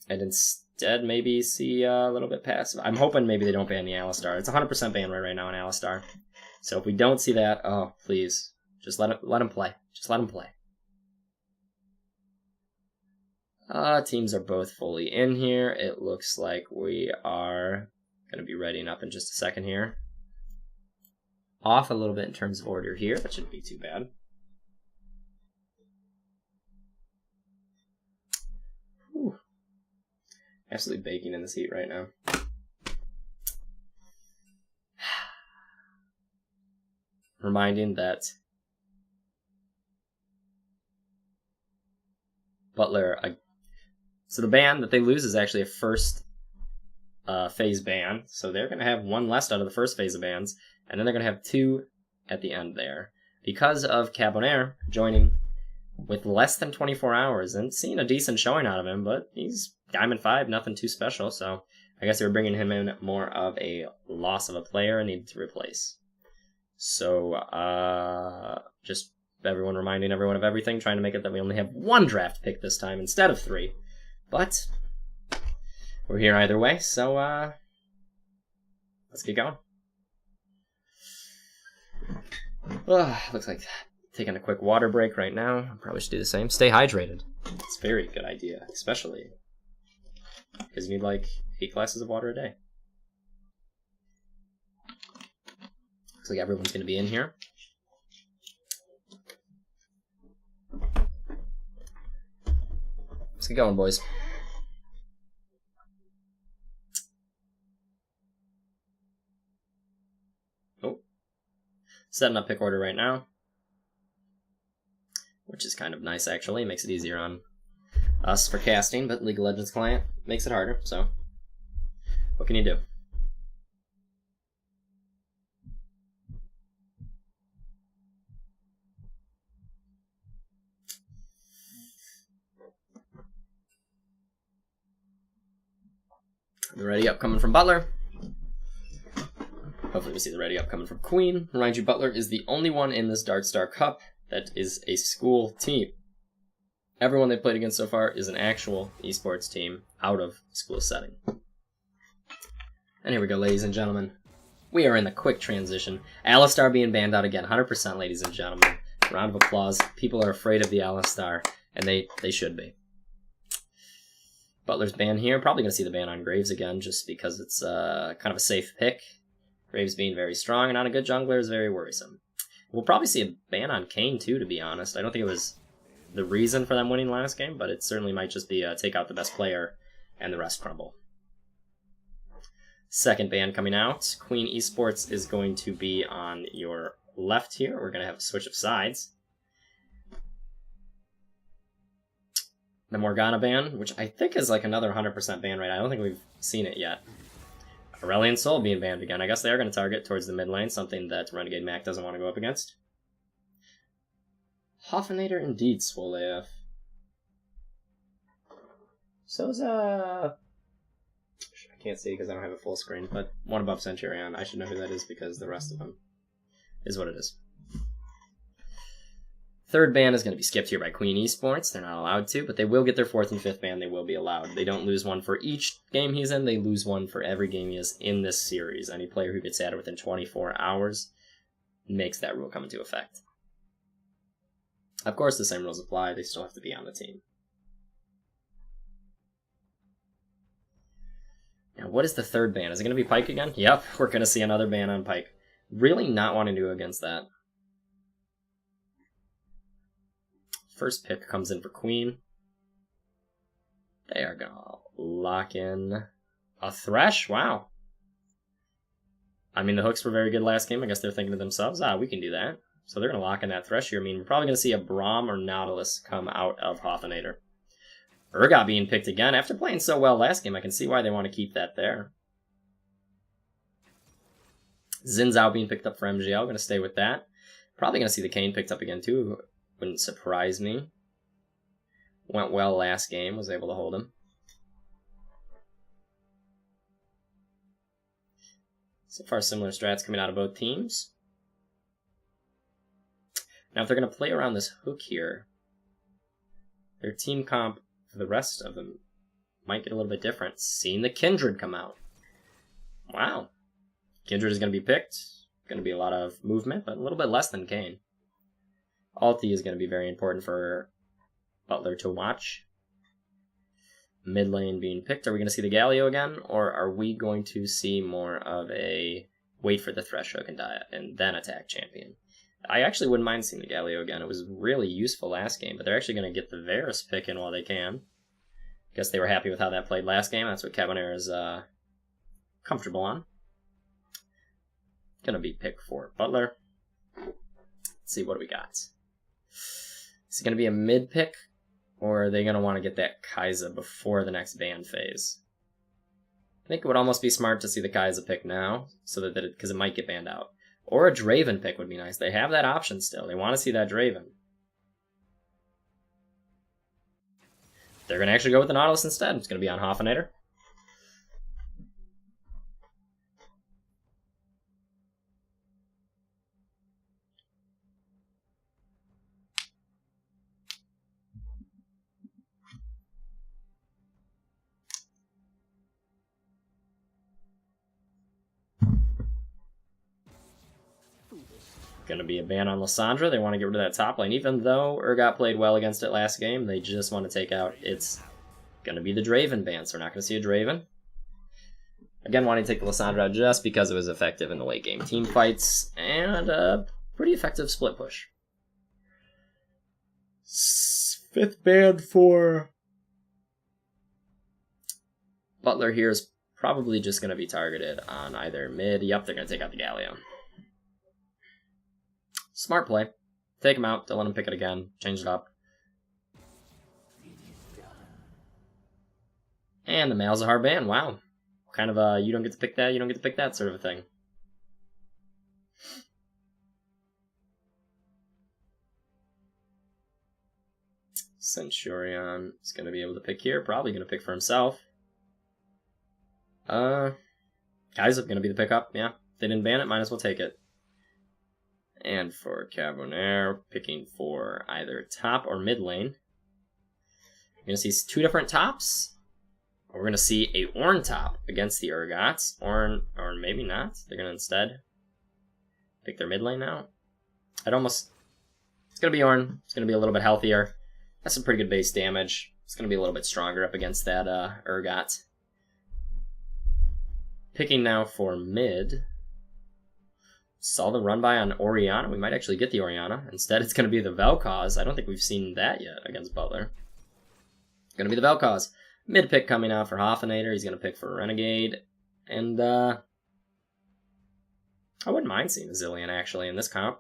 and instead maybe see a little bit passive. I'm hoping maybe they don't ban the Alistar. It's 100% ban right now on Alistar. So if we don't see that, oh, please. Just let him play. Just let him play. Teams are both fully in here. It looks like we are going to be readying up in just a second here. Off a little bit in terms of order here. That shouldn't be too bad. Whew. Absolutely baking in this heat right now. Reminding that Butler, so the ban that they lose is actually a first phase ban, so they're going to have one less out of the first phase of bans, and then they're going to have two at the end there. Because of Cabonaire joining with less than 24 hours, and seeing a decent showing out of him, but he's Diamond 5, nothing too special, so I guess they were bringing him in more of a loss of a player and needed to replace. So, just everyone reminding everyone of everything, trying to make it that we only have one draft pick this time instead of 3. But we're here either way, so let's get going. Looks like taking a quick water break right now. Probably should do the same. Stay hydrated. It's a very good idea, especially because you need like 8 glasses of water a day. Looks like everyone's going to be in here. Let's get going, boys. Oh. Setting up pick order right now. Which is kind of nice, actually. Makes it easier on us for casting, but League of Legends client makes it harder, so what can you do? The ready up coming from Butler. Hopefully we see the ready up coming from Queen. Remind you, Butler is the only one in this Darkstar Cup that is a school team. Everyone they've played against so far is an actual esports team out of school setting. And here we go, ladies and gentlemen. We are in the quick transition. Alistar being banned out again, 100%, ladies and gentlemen. Round of applause. People are afraid of the Alistar, and they should be. Butler's ban here. Probably going to see the ban on Graves again, just because it's kind of a safe pick. Graves being very strong and on a good jungler is very worrisome. We'll probably see a ban on Kayn too, to be honest. I don't think it was the reason for them winning last game, but it certainly might just be take out the best player and the rest crumble. Second ban coming out. Queen Esports is going to be on your left here. We're going to have a switch of sides. The Morgana ban, which I think is like another 100% ban rate. I don't think we've seen it yet. Aurelion Sol being banned again. I guess they're going to target towards the mid lane, something that Renegade Mac doesn't want to go up against. Hoffenator indeed, Swole AF. So's I can't see because I don't have a full screen, but one above Centurion. I should know who that is because the rest of them is what it is. Third ban is going to be skipped here by Queen Esports. They're not allowed to, but they will get their 4th and 5th ban. They will be allowed. They don't lose one for each game he's in. They lose one for every game he is in this series. Any player who gets added within 24 hours makes that rule come into effect. Of course, the same rules apply. They still have to be on the team. Now, what is the third ban? Is it going to be Pyke again? Yep, we're going to see another ban on Pyke. Really not wanting to go against that. First pick comes in for Queen. They are going to lock in a Thresh. Wow. I mean, the hooks were very good last game. I guess they're thinking to themselves, we can do that. So they're going to lock in that Thresh here. I mean, we're probably going to see a Braum or Nautilus come out of Hoffenator. Urgot being picked again. After playing so well last game, I can see why they want to keep that there. Xin Zhao being picked up for MGL. Going to stay with that. Probably going to see the Kayn picked up again, too. Wouldn't surprise me. Went well last game. Was able to hold him. So far, similar strats coming out of both teams. Now, if they're going to play around this hook here, their team comp for the rest of them might get a little bit different. Seeing the Kindred come out. Wow. Kindred is going to be picked. Going to be a lot of movement, but a little bit less than Kayn. Ulti is going to be very important for Butler to watch. Mid lane being picked. Are we going to see the Galio again? Or are we going to see more of a wait for the Thresh Hook and then attack champion? I actually wouldn't mind seeing the Galio again. It was really useful last game, but they're actually going to get the Varus pick in while they can. Guess they were happy with how that played last game. That's what Cabonair is comfortable on. Going to be pick for Butler. Let's see what we got. Is it going to be a mid pick? Or are they going to want to get that Kai'Sa before the next ban phase? I think it would almost be smart to see the Kai'Sa pick now, so that because it might get banned out. Or a Draven pick would be nice. They have that option still. They want to see that Draven. They're going to actually go with the Nautilus instead. It's going to be on Hoffenator. Going to be a ban on Lissandra. They want to get rid of that top lane. Even though Urgot played well against it last game, they just want to take out... It's going to be the Draven ban, so we're not going to see a Draven. Again, wanting to take the Lissandra out just because it was effective in the late game team fights, and a pretty effective split push. Fifth ban for Butler here is probably just going to be targeted on either mid. Yep, they're going to take out the Galio. Smart play. Take him out. Don't let him pick it again. Change it up. And the Malzahar ban. Wow. Kind of a you don't get to pick that, you don't get to pick that sort of a thing. Centurion is going to be able to pick here. Probably going to pick for himself. Kai'Sa going to be the pickup. Yeah. If they didn't ban it, might as well take it. And for Cabonair, picking for either top or mid lane. We're going to see two different tops. Or we're going to see a Ornn top against the Urgots. Or maybe not. They're going to instead pick their mid lane now. It's going to be Ornn. It's going to be a little bit healthier. That's some pretty good base damage. It's going to be a little bit stronger up against that Urgot. Picking now for mid. Saw the run by on Orianna. We might actually get the Orianna. Instead, it's going to be the Vel'Koz. I don't think we've seen that yet against Butler. Going to be the Vel'Koz. Mid pick coming out for Hoffenator. He's going to pick for Renegade. And I wouldn't mind seeing a Zilean actually in this comp.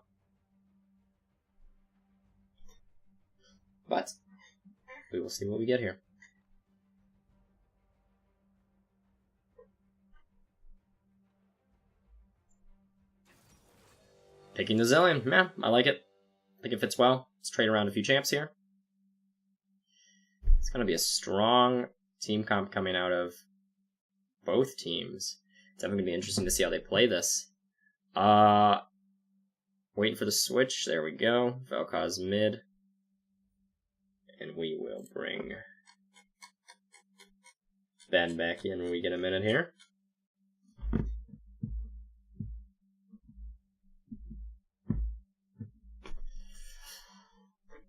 But we will see what we get here. Picking the Zilean. Yeah, I like it. I think it fits well. Let's trade around a few champs here. It's going to be a strong team comp coming out of both teams. It's definitely going to be interesting to see how they play this. Waiting for the switch. There we go. Vel'Koz mid. And we will bring Ben back in when we get a minute here.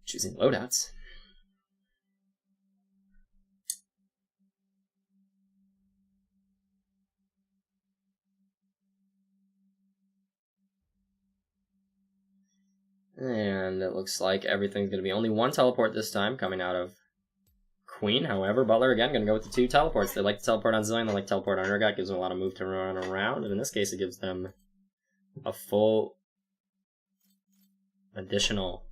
Choosing loadouts. And it looks like everything's going to be only one teleport this time coming out of Queen. However, Butler again going to go with the two teleports. They like to teleport on Zilean, they like to teleport on Urgot. Gives them a lot of move to run around. And in this case, it gives them a full additional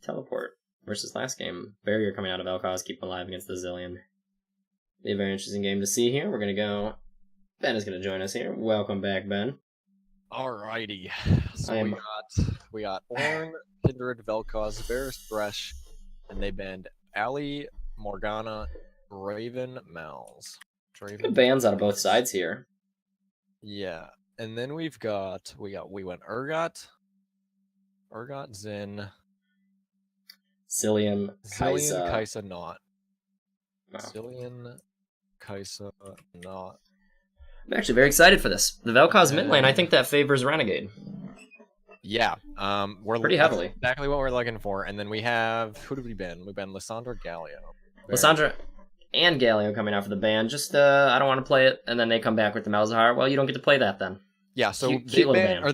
teleport versus last game. Barrier coming out of Vel'Koz, keep alive against the Zilean. Be a very interesting game to see here. We're going to go... Ben is going to join us here. Welcome back, Ben. Alrighty. So we got Ornn, Kindred, Vel'Koz, Varus, Thresh, and they banned Ali, Morgana, Raven, Malz. Good bans out of both sides here. Yeah. And then we went Urgot, Zin, Zilean, Kai'Sa, Kai'Sa, not. Wow. Zillion, Kaisa, not. I'm actually very excited for this. The Vel'Koz mid lane, I think that favors Renegade. Yeah, we're Pretty heavily. that's exactly what we're looking for. And then we have, who did we ban? We banned Lissandra Galio. Lissandra and Galio coming out for the ban. Just I don't want to play it, and then they come back with the Malzahar. Well, you don't get to play that then. Yeah, so cute little ban. Or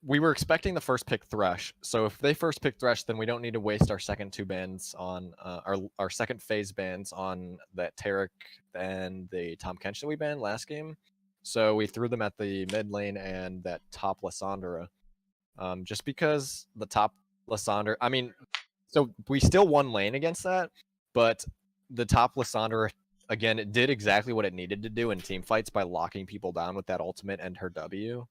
we were expecting the first pick Thresh. So if they first pick Thresh, then we don't need to waste our second two bans on our second phase bans on that Tarek and the Tom Kench that we banned last game. So we threw them at the mid lane and that top Lissandra. Just because the top Lissandra, I mean, so we still won lane against that, but the top Lissandra, again, it did exactly what it needed to do in team fights by locking people down with that ultimate and her W.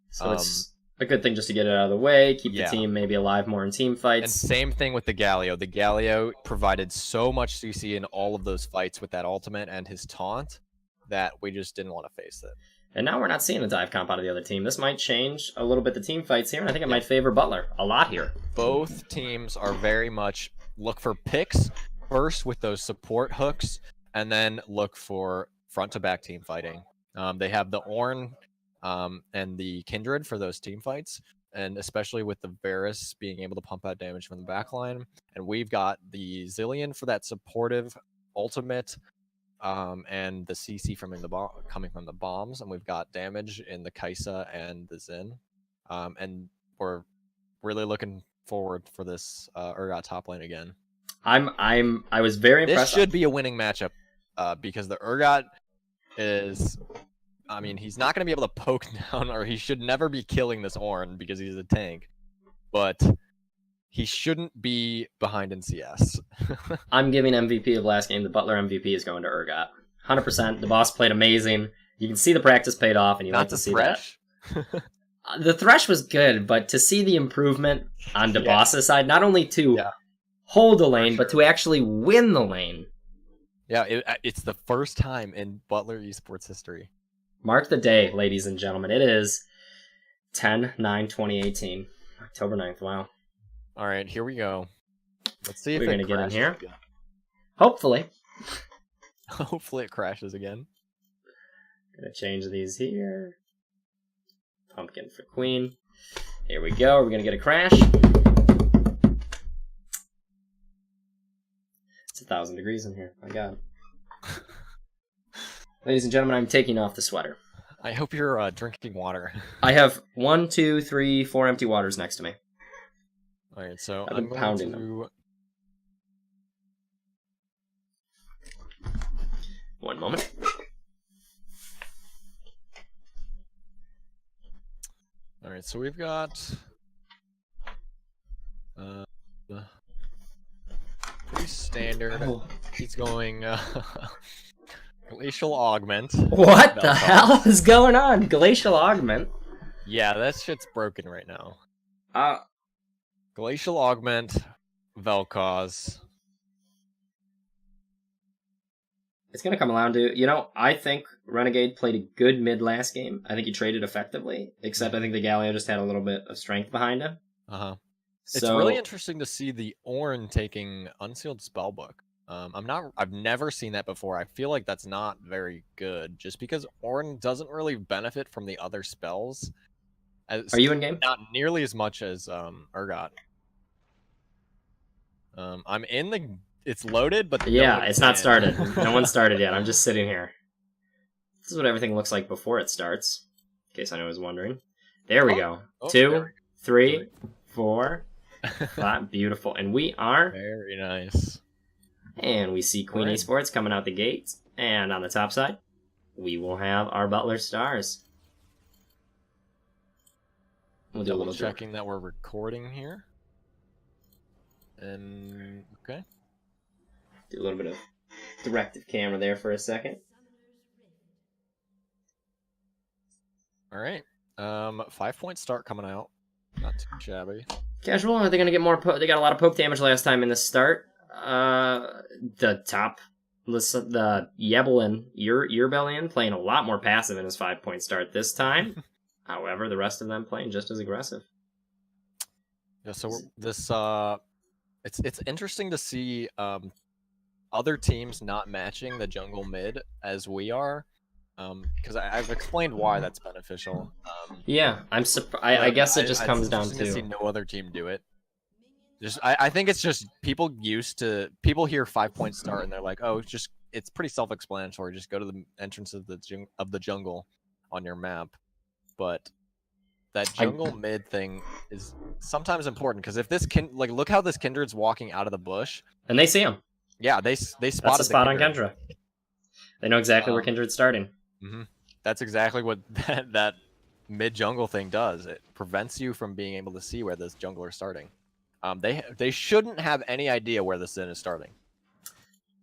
So it's a good thing just to get it out of the way, keep the team maybe alive more in team fights. And same thing with the Galio. The Galio provided so much CC in all of those fights with that ultimate and his taunt that we just didn't want to face it. And now we're not seeing a dive comp out of the other team. This might change a little bit the team fights here, and I think it might favor Butler a lot here. Both teams are very much look for picks first with those support hooks, and then look for front-to-back team fighting. They have the Ornn and the Kindred for those team fights, and especially with the Varus being able to pump out damage from the backline. And we've got the Zillion for that supportive ultimate, and the CC coming from the bombs, and we've got damage in the Kaisa and the Xin. And we're really looking forward for this Urgot top lane again. I was very impressed. This should be a winning matchup because the Urgot is, I mean, he's not going to be able to poke down, or he should never be killing this Ornn because he's a tank, but he shouldn't be behind in CS. I'm giving MVP of last game. The Butler MVP is going to Urgot. 100%. The boss played amazing. You can see the practice paid off, and you like to see Thresh? that. The Thresh was good, but to see the improvement on DeBoss's side, not only to hold the lane, but to actually win the lane. Yeah, it's the first time in Butler Esports history. Mark the day, ladies and gentlemen. It is 10/9/2018. October 9th. Wow. All right, here we go. Let's see if we're it going to get in here. Again. Hopefully. Hopefully it crashes again. Going to change these here. Pumpkin for queen. Here we go. We're going to get a crash. It's 1,000 degrees in here. My God. Ladies and gentlemen, I'm taking off the sweater. I hope you're drinking water. I have 1, 2, 3, 4 empty waters next to me. All right, so I've been pounding them. One moment. All right, so we've got pretty standard. He's going Glacial Augment. What the hell is going on? Glacial Augment? Yeah, that shit's broken right now. Glacial Augment, Vel'Koz. It's going to come around to, I think Renegade played a good mid last game. I think he traded effectively, except I think the Galio just had a little bit of strength behind him. Uh-huh. So, it's really interesting to see the Ornn taking Unsealed Spellbook. I've never seen that before. I feel like that's not very good, just because Ornn doesn't really benefit from the other spells. Are you in game? Not nearly as much as Urgot. I'm in the. It's loaded, but it's not started. No one started yet. I'm just sitting here. This is what everything looks like before it starts. In case anyone was wondering. There we go. 2, 3, 4, 5. Beautiful. And we are very nice. And we see Queen Esports coming out the gate. And on the top side, we will have our Butler Stars. We'll do a little checking that we're recording here. And okay. Do a little bit of directive camera there for a second. All right. 5-point start coming out. Not too shabby. Casual. Are they going to get more? They got a lot of poke damage last time in the start. The top, the Yebelin, Urbellion playing a lot more passive in his 5-point start this time. However, the rest of them playing just as aggressive. Yeah. So this it's interesting to see other teams not matching the jungle mid as we are, because I've explained why that's beneficial. Yeah, I guess it just comes it's down interesting to see to. no other team do it. I think it's just people hear 5-point start and they're like, oh, it's pretty self-explanatory. Just go to the entrance of the jungle on your map. But that jungle mid thing is sometimes important because if this look how this Kindred's walking out of the bush, And they see him. yeah, they spotted That's a spot the on Kendra. They know exactly where Kindred's starting. That's exactly what that mid jungle thing does. It prevents you from being able to see where this jungler is starting. They shouldn't have any idea where the Sin is starting.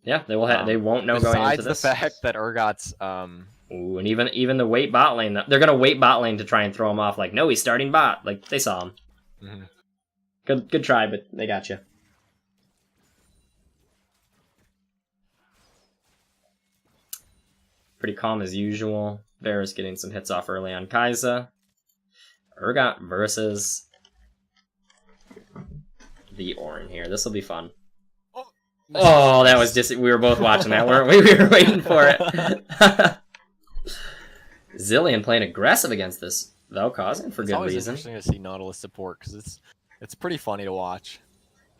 Yeah, they will. They won't know going into this. Besides the fact that Urgot's Ooh, and even the wait bot lane, they're gonna wait bot lane to try and throw him off. Like, no, he's starting bot. Like they saw him. Good try, but they got you. Pretty calm as usual. Varus getting some hits off early on Kai'Sa. Urgot versus the Orin here. This will be fun. Oh, that was just... We were both watching that, weren't we? We were waiting for it. Zilean playing aggressive against this, though, causing for good reason. It's always interesting to see Nautilus support, because it's pretty funny to watch.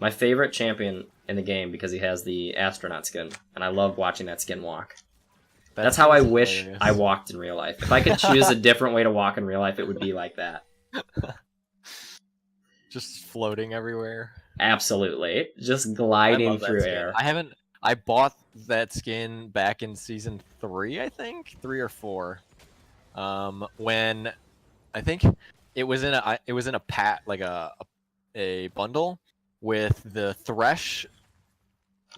My favorite champion in the game, because he has the astronaut skin, and I love watching that skin walk. That's how I wish I walked in real life. If I could choose a different way to walk in real life, it would be like that. Just floating everywhere. Absolutely. Just gliding through air. I bought that skin back in season 3, I think? 3 or 4. When I think it was in a pat like a bundle with the Thresh,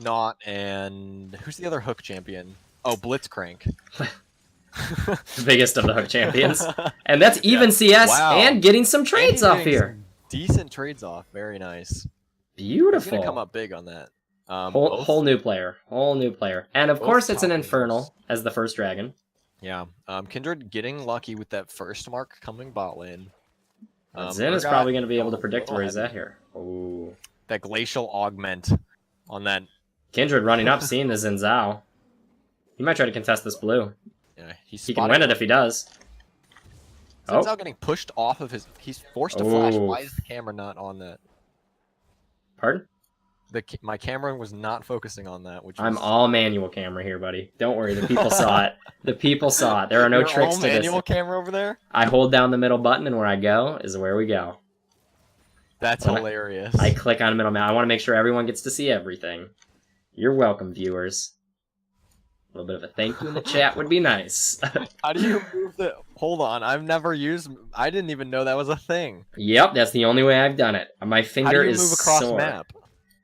Not, and who's the other hook champion? Oh, Blitzcrank. The biggest of the hook champions. And that's even CS and getting some trades off here. Decent trades off. Very nice. Beautiful. He's gonna come up big on that. Whole new player. Whole new player. And of course it's an Infernal as the first dragon. Yeah. Kindred getting lucky with that first mark coming bot lane. Zen is probably going to be able to predict where he's at here. Ooh. That glacial augment on that. Kindred running up, seeing the Xin Zhao. He might try to contest this blue. Yeah, he can win it if he does. Xin Zhao getting pushed off of his... He's forced to flash. Why is the camera not on that? Pardon? My camera was not focusing on that. I'm all manual camera here, buddy. Don't worry, the people saw it. The people saw it. There are no tricks to this. Manual camera over there? I hold down the middle button, and where I go is where we go. That's hilarious. I click on middle mouse. I want to make sure everyone gets to see everything. You're welcome, viewers. A little bit of a thank you in the chat would be nice. How do you move the... Hold on, I've never used... I didn't even know that was a thing. Yep, that's the only way I've done it. My finger is move across sore. map?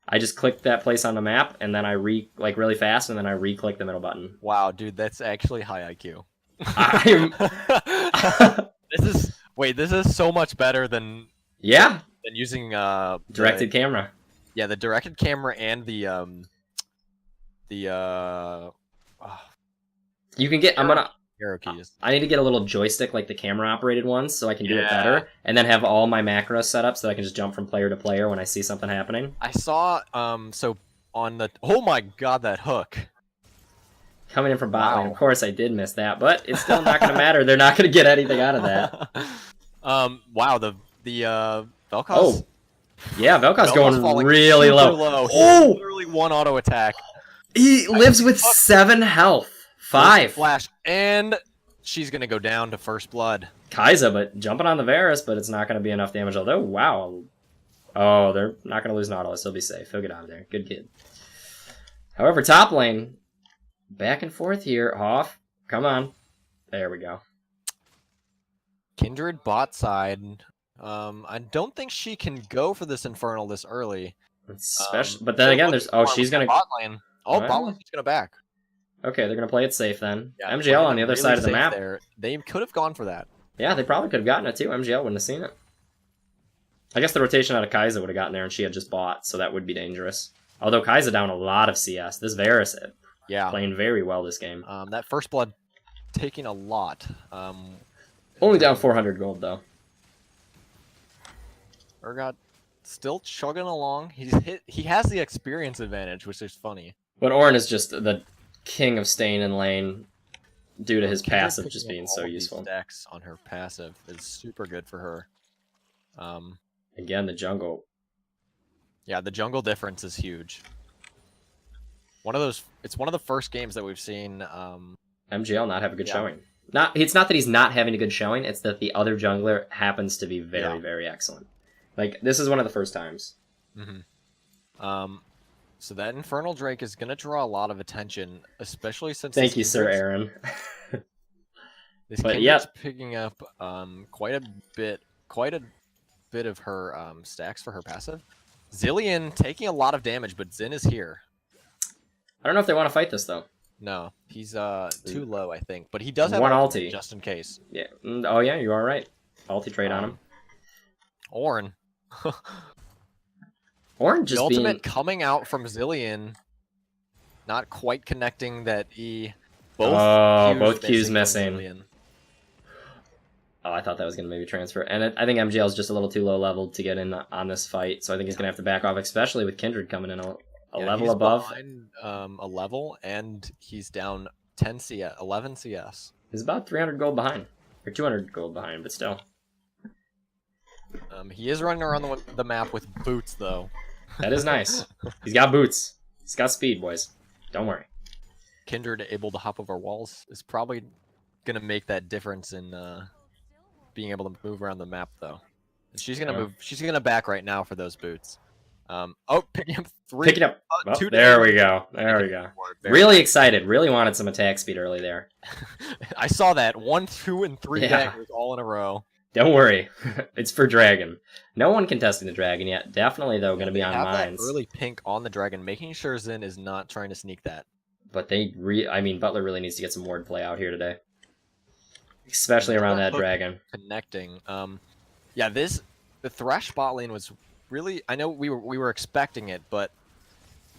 I just click that place on the map, and then I really fast, and then I re-click the middle button. Wow, dude, that's actually high IQ. This is so much better than using directed camera. Yeah, the directed camera and the you can get. arrow keys. I need to get a little joystick like the camera operated ones so I can do it better, and then have all my macros set up so I can just jump from player to player when I see something happening. I saw so on the oh my god, that hook coming in from bot lane. Of course I did miss that, but it's still not going to matter. They're not going to get anything out of that. Wow, the Vel'Koz. Oh, yeah, Vel'Koz going really low. Oh, literally one auto attack. He lives with 7 health. 5 flash, and she's gonna go down to first blood. Kai'Sa, but jumping on the Varus, but it's not gonna be enough damage. Although, wow. Oh, they're not gonna lose Nautilus. He'll be safe. He'll get out of there. Good kid. However, top lane, back and forth here. Hoff, come on. There we go. Kindred bot side. I don't think she can go for this Infernal this early. Especially, but then again, there's she's gonna bot lane. Oh, bot lane's gonna back. Okay, they're going to play it safe then. Yeah, MGL on the other side of the map. There. They could have gone for that. Yeah, they probably could have gotten it too. MGL wouldn't have seen it. I guess the rotation out of Kai'Sa would have gotten there and she had just bought, so that would be dangerous. Although Kai'Sa down a lot of CS. This Varus playing very well this game. That first blood taking a lot. Only down 400 gold though. Urgot still chugging along. He has the experience advantage, which is funny. But Ornn is just the king of staying in lane due to his Kindred passive picking just up being all so of these useful. Stacks on her passive is super good for her. Again, the jungle. Yeah, the jungle difference is huge. It's one of the first games that we've seen. MGL not have a good Yeah. showing. It's not that he's not having a good showing. It's that the other jungler happens to be very, very excellent. Like, this is one of the first times. So that Infernal Drake is going to draw a lot of attention, especially since Thank you, Sir Aaron. This But Kindred's picking up quite a bit of her stacks for her passive. Zillion taking a lot of damage, but Xin is here. I don't know if they want to fight this, though. No, he's too low, I think. But he does have one ultimate, ulti, just in case. Yeah. Oh, yeah, you are right. Ulti trade on him. Ornn. Ornn The just ultimate coming out from Zillion, not quite connecting that E. Both Qs from missing. Zillion. Oh, I thought that was going to maybe transfer. And I think MGL is just a little too low leveled to get in on this fight, so I think he's going to have to back off, especially with Kindred coming in a level he's above. Behind, a level, and he's down 10 CS, 11 CS. He's about 300 gold behind. Or 200 gold behind, but still. He is running around the map with boots, though. That is nice. He's got boots. He's got speed, boys. Don't worry. Kindred able to hop over walls is probably going to make that difference in being able to move around the map, though. And she's going to move. She's going to back right now for those boots. Picking up 3. Picking up. Two there we go. There we go. Really excited. Really wanted some attack speed early there. I saw that. 1, 2, and 3 daggers all in a row. Don't worry. It's for Dragon. No one contesting the Dragon yet. Definitely, though, going to be on mines. That early pink on the Dragon, making sure Xin is not trying to sneak that. But Butler really needs to get some ward play out here today. Especially around that Dragon. Connecting. The Thresh bot lane was really, I know we were expecting it, but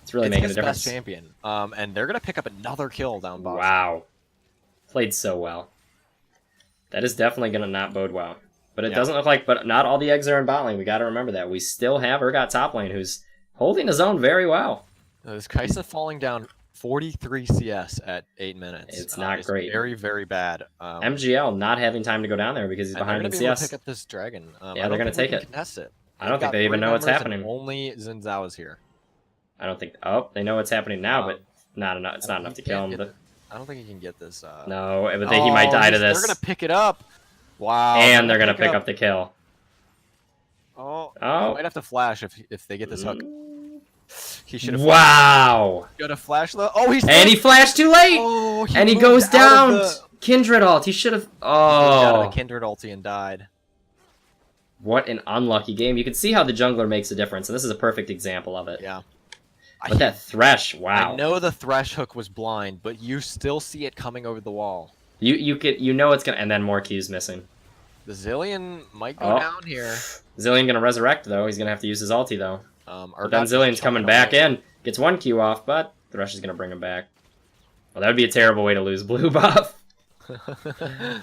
it's really making a his difference. Best champion. And they're gonna pick up another kill down bottom. Wow. Played so well. That is definitely gonna not bode well. But it doesn't look like, but not all the eggs are in bot lane. We gotta remember that. We still have Urgot top lane, who's holding his own very well. This Kai'Sa falling down 43 CS at 8 minutes. It's not great. Very, very bad. MGL not having time to go down there because he's behind in CS. They're going to be able to pick up this Dragon. Yeah, they're going to take it. Contest it. I don't think they even know what's happening. Only Xin Zhao is here. I don't think... Oh, they know what's happening now, but not enough. It's not enough to kill him. I don't think he can get this. No, but he might die to this. They're going to pick it up. Wow. And they're going to pick up the kill. Oh. Might have to flash if they get this hook. He should have. Wow! Got a flash though. Oh, he flashed too late. Oh, he goes down. Kindred ult. He should have. Oh! Got the Kindred ulti and died. What an unlucky game. You can see how the jungler makes a difference, and this is a perfect example of it. Yeah. But that Thresh, wow! I know the Thresh hook was blind, but you still see it coming over the wall. You know it's gonna, and then more Q's missing. The Zillion might go down here. Zillion gonna resurrect though. He's gonna have to use his ulti though. But then Zillion's coming back in. Gets one Q off, but Thresh is going to bring him back. Well, that would be a terrible way to lose blue buff. To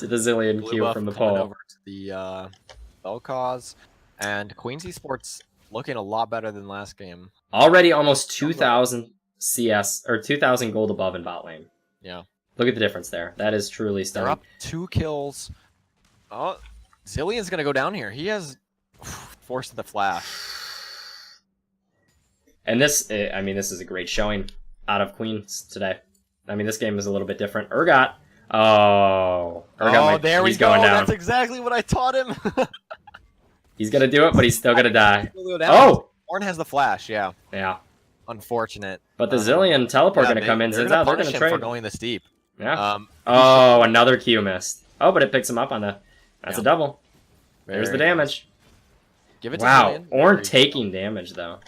the Zillion blue Q from the pole. Over to the Bell Cause. And Queen's Esports looking a lot better than last game. Already almost 2,000 CS, or 2,000 gold above in bot lane. Yeah. Look at the difference there. That is truly stunning. They're up 2 kills. Oh, Zillion's going to go down here. He has forced the flash. And this is a great showing out of Queens today. I mean, this game is a little bit different. Urgot. He's going down. That's exactly what I taught him. He's going to do it, but he's still going to die. Oh! Ornn has the flash, yeah. Yeah. Unfortunate. But the Zillion teleport going to come in. They're going to trade. for going this deep. Yeah. Another Q missed. Oh, but it picks him up on the... That's a double. There's the damage. Give it to Zillion. Ornn taking damage, though.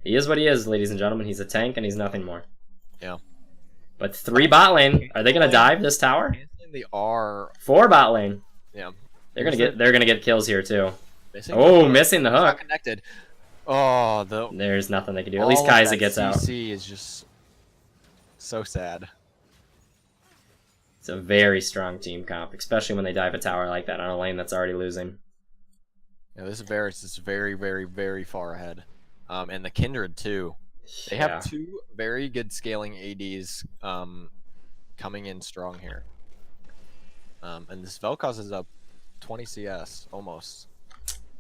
He is what he is, ladies and gentlemen. He's a tank, and he's nothing more. Yeah. But 3 bot lane. Are they going to dive this tower? They are. 4 bot lane. Yeah. They're gonna get kills here too. Missing the hook. Not connected. Oh, there's nothing they can do. At least Kai'Sa gets out. CC is just so sad. It's a very strong team comp, especially when they dive a tower like that on a lane that's already losing. Yeah, this is very, very, very far ahead. And the Kindred too. They Yeah. have two very good scaling ADs coming in strong here. And this Vel'Koz is up 20 CS, almost.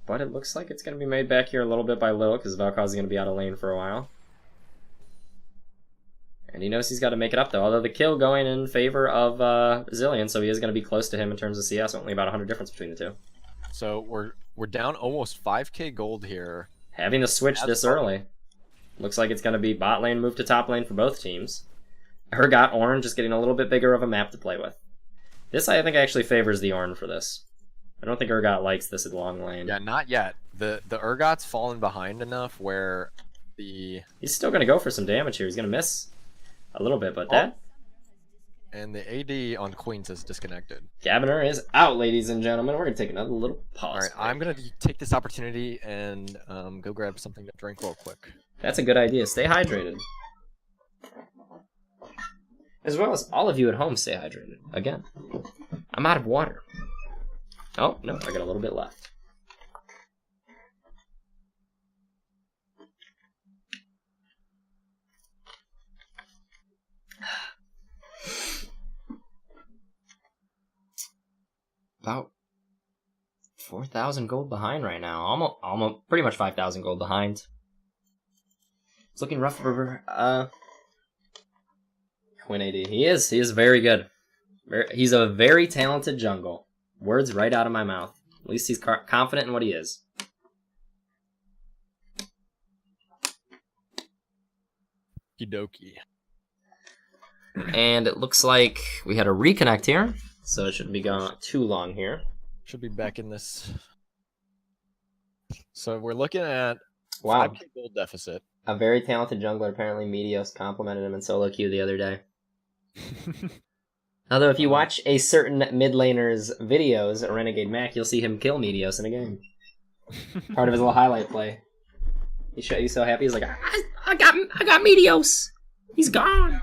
But it looks like it's going to be made back here a little bit by little, because Vel'Koz is going to be out of lane for a while. And he knows he's got to make it up, though. Although the kill going in favor of Zillion, so he is going to be close to him in terms of CS. Only about 100 difference between the two. So we're down almost 5k gold here. Having to switch this early. Looks like it's going to be bot lane move to top lane for both teams. Urgot, Ornn just getting a little bit bigger of a map to play with. This, I think, actually favors the Ornn for this. I don't think Urgot likes this at long lane. Yeah, not yet. The Urgot's fallen behind enough where he's still going to go for some damage here. He's going to miss a little bit, but that... And the AD on Queens is disconnected. Gaviner is out, ladies and gentlemen. We're going to take another little pause. All right, I'm going to take this opportunity and go grab something to drink real quick. That's a good idea. Stay hydrated. As well as all of you at home, stay hydrated. Again, I'm out of water. Oh, no, I got a little bit left. About 4,000 gold behind right now. Almost pretty much 5,000 gold behind. It's looking rough for Quinn AD. He is very good. He's a very talented jungle. Words right out of my mouth. At least he's confident in what he is. Kidoki. And it looks like we had a reconnect here, so it shouldn't be going too long here. Should be back in this. So we're looking at Wow. 5k gold deficit. A very talented jungler. Apparently, Meteos complimented him in solo queue the other day. Although, if you watch a certain mid laner's videos, Renegade Mac, you'll see him kill Meteos in a game. Part of his little highlight play. He's so happy. He's like, I got Meteos. He's gone.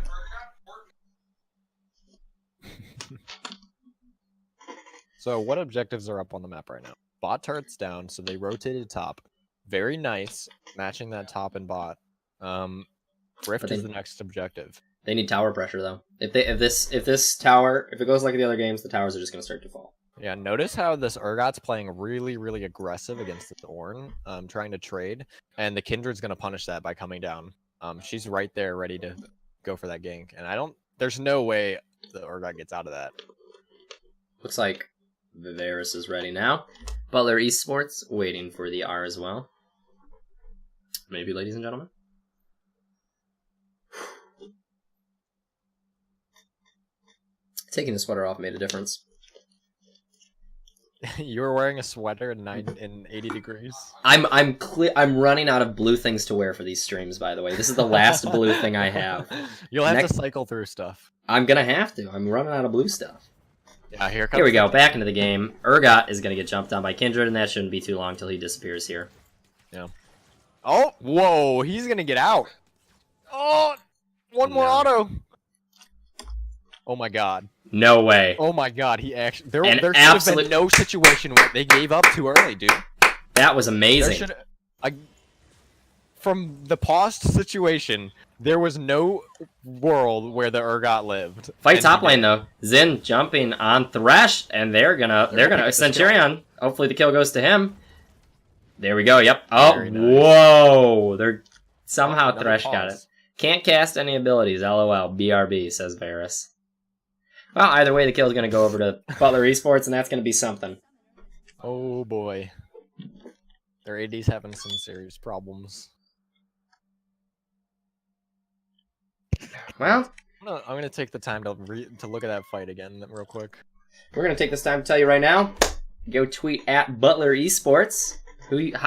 So what objectives are up on the map right now? Bot turret's down, so they rotated top. Very nice, matching that top and bot. Rift is the next objective. They need tower pressure though. If this tower, if it goes like the other games, the towers are just going to start to fall. Yeah, notice how this Urgot's playing really, really aggressive against the Ornn, trying to trade, and the Kindred's going to punish that by coming down. She's right there, ready to go for that gank, and there's no way the Urgot gets out of that. Looks like Viveris is ready now. Butler Esports waiting for the R as well. Maybe, ladies and gentlemen. Taking the sweater off made a difference. You were wearing a sweater in 80 degrees. I'm running out of blue things to wear for these streams. By the way, this is the last blue thing I have. You'll have to cycle through stuff. I'm gonna have to. I'm running out of blue stuff. Yeah, here we go. Back into the game. Urgot is gonna get jumped on by Kindred, and that shouldn't be too long till he disappears here. Yeah. Oh, whoa! He's gonna get out. Oh, one more auto. Oh my god. No way. Oh my god, he actually... There should have been no situation where they gave up too early, dude. That was amazing. From the paused situation, there was no world where the Urgot lived. Fight top lane though. Xin jumping on Thresh, and they're gonna Centurion. Hopefully the kill goes to him. There we go. Yep. Oh, nice. Whoa! They're somehow Thresh got it. Can't cast any abilities. LOL. BRB says Varus. Well, either way, the kill is going to go over to Butler Esports, and that's going to be something. Oh, boy. Their AD's having some serious problems. Well, I'm going to take the time to look at that fight again real quick. We're going to take this time to tell you right now. Go tweet at Butler Esports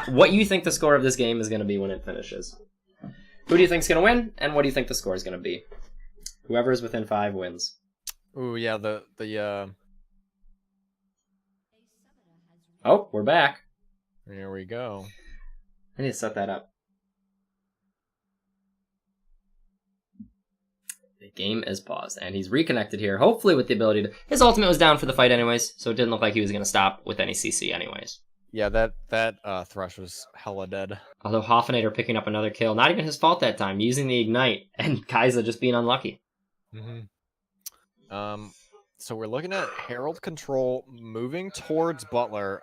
what you think the score of this game is going to be when it finishes. Who do you think is going to win, and what do you think the score is going to be? Whoever is within 5 wins. Ooh, yeah, Oh, we're back. Here we go. I need to set that up. The game is paused, and he's reconnected here, hopefully with the ability to... His ultimate was down for the fight anyways, so it didn't look like he was going to stop with any CC anyways. Yeah, that Thrush was hella dead. Although Hoffenator picking up another kill. Not even his fault that time, using the Ignite, and Kai'Sa just being unlucky. So we're looking at Herald control moving towards Butler.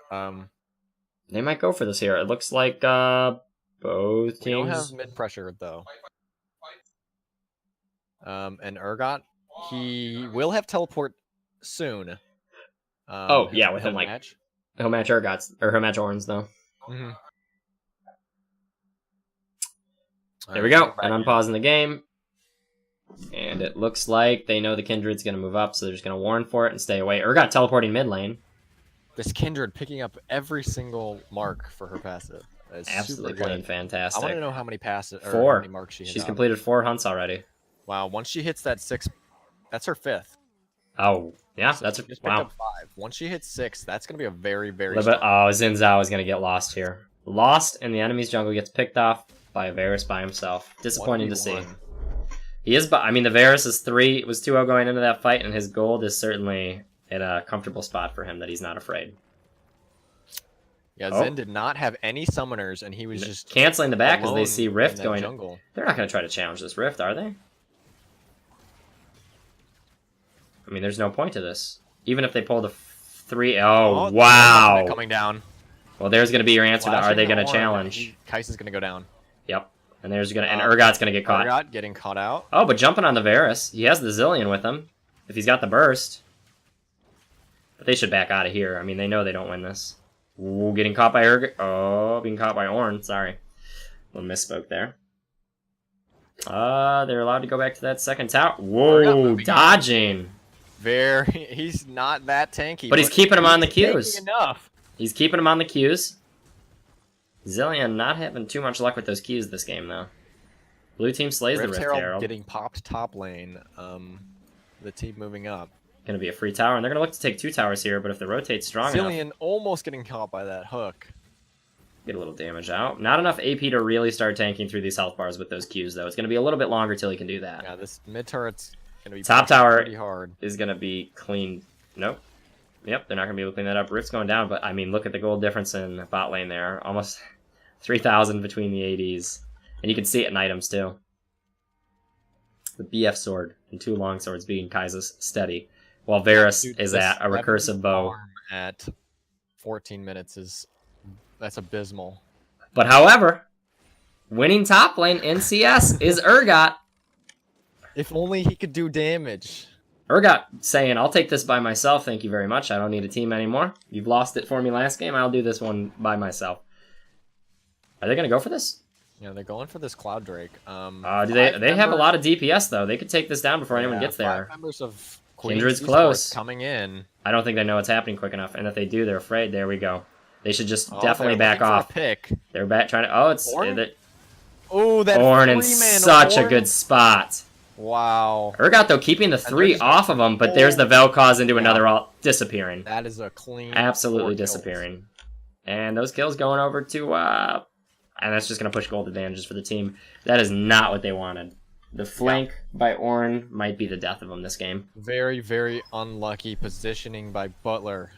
They might go for this here. It looks like both teams. We don't have mid pressure though. And Urgot, he will have teleport soon. Oh yeah, with him like match. He'll match Urgot's or he'll match Oran's though. There we go. And unpausing the game. And it looks like they know the Kindred's going to move up, so they're just going to warn for it and stay away. Urgot teleporting mid lane. This Kindred picking up every single mark for her passive. That's absolutely super playing good. fantastic. I want to know how many passes or 4. how many marks she hit. She's completed 4 hunts already. Wow, once she hits that 6, that's her 5th. Oh, yeah, So that's she just wow. picked up 5. Once she hits 6, that's going to be a very, very Oh, Xin Zhao is going to get lost here. Lost, and the enemy's jungle gets picked off by Varus by himself. Disappointing to see. He is, but I mean, the Varus is 3. It was 2-0 going into that fight, and his gold is certainly in a comfortable spot for him that he's not afraid. Yeah, Zen did not have any summoners, and he was just canceling the back because they see Rift going. Jungle. They're not going to try to challenge this Rift, are they? I mean, there's no point to this. Even if they pull the 3... Oh, wow! Coming down. Well, there's going to be your answer to are they going to challenge? Kai'Sa's going to go down. Yep. And there's going to... And Urgot's going to get caught. Urgot getting caught out. Oh, but jumping on the Varus. He has the Zillion with him. If he's got the burst. But they should back out of here. I mean, they know they don't win this. Ooh, getting caught by Urgot. Oh, being caught by Ornn. Sorry. A little misspoke there. They're allowed to go back to that second tower. Whoa, dodging. He's not that tanky. But he's keeping him on the queues. Enough. He's keeping him on the queues. Zillion not having too much luck with those queues this game, though. Blue team slays the Rift Herald. Getting popped top lane. The team moving up. Going to be a free tower, and they're going to look to take 2 towers here, but if they rotate strong enough... Zillion almost getting caught by that hook. Get a little damage out. Not enough AP to really start tanking through these health bars with those queues, though. It's going to be a little bit longer till he can do that. Yeah, this mid turret's going to be top tower pretty hard. Is going to be cleaned. Nope. Yep, they're not going to be able to clean that up. Rift's going down, but I mean, look at the gold difference in bot lane there. Almost 3,000 between the ADs. And you can see it in items, too. The BF sword and 2 long swords being Kai'Sa's steady. While Varus is at a recursive bow. At 14 minutes that's abysmal. But however, winning top lane in CS is Urgot. If only he could do damage. Urgot saying, I'll take this by myself, thank you very much. I don't need a team anymore. You've lost it for me last game, I'll do this one by myself. Are they going to go for this? Yeah, they're going for this Cloud Drake. They have a lot of DPS, though. They could take this down before anyone gets there. 5 members of Kindred's close. Coming in. I don't think they know what's happening quick enough, and if they do, they're afraid. There we go. They should just definitely back off. Pick. They're back trying to... Oh, it's... Oh, that Ornn in such a good spot. Wow. Urgot, though, keeping the 3 off of him, but there's the Vel'Koz into another all disappearing. That is a clean... Absolutely disappearing. And those kills going over to... and that's just going to push gold advantages for the team. That is not what they wanted. The flank by Ornn might be the death of them this game. Very, very unlucky positioning by Butler.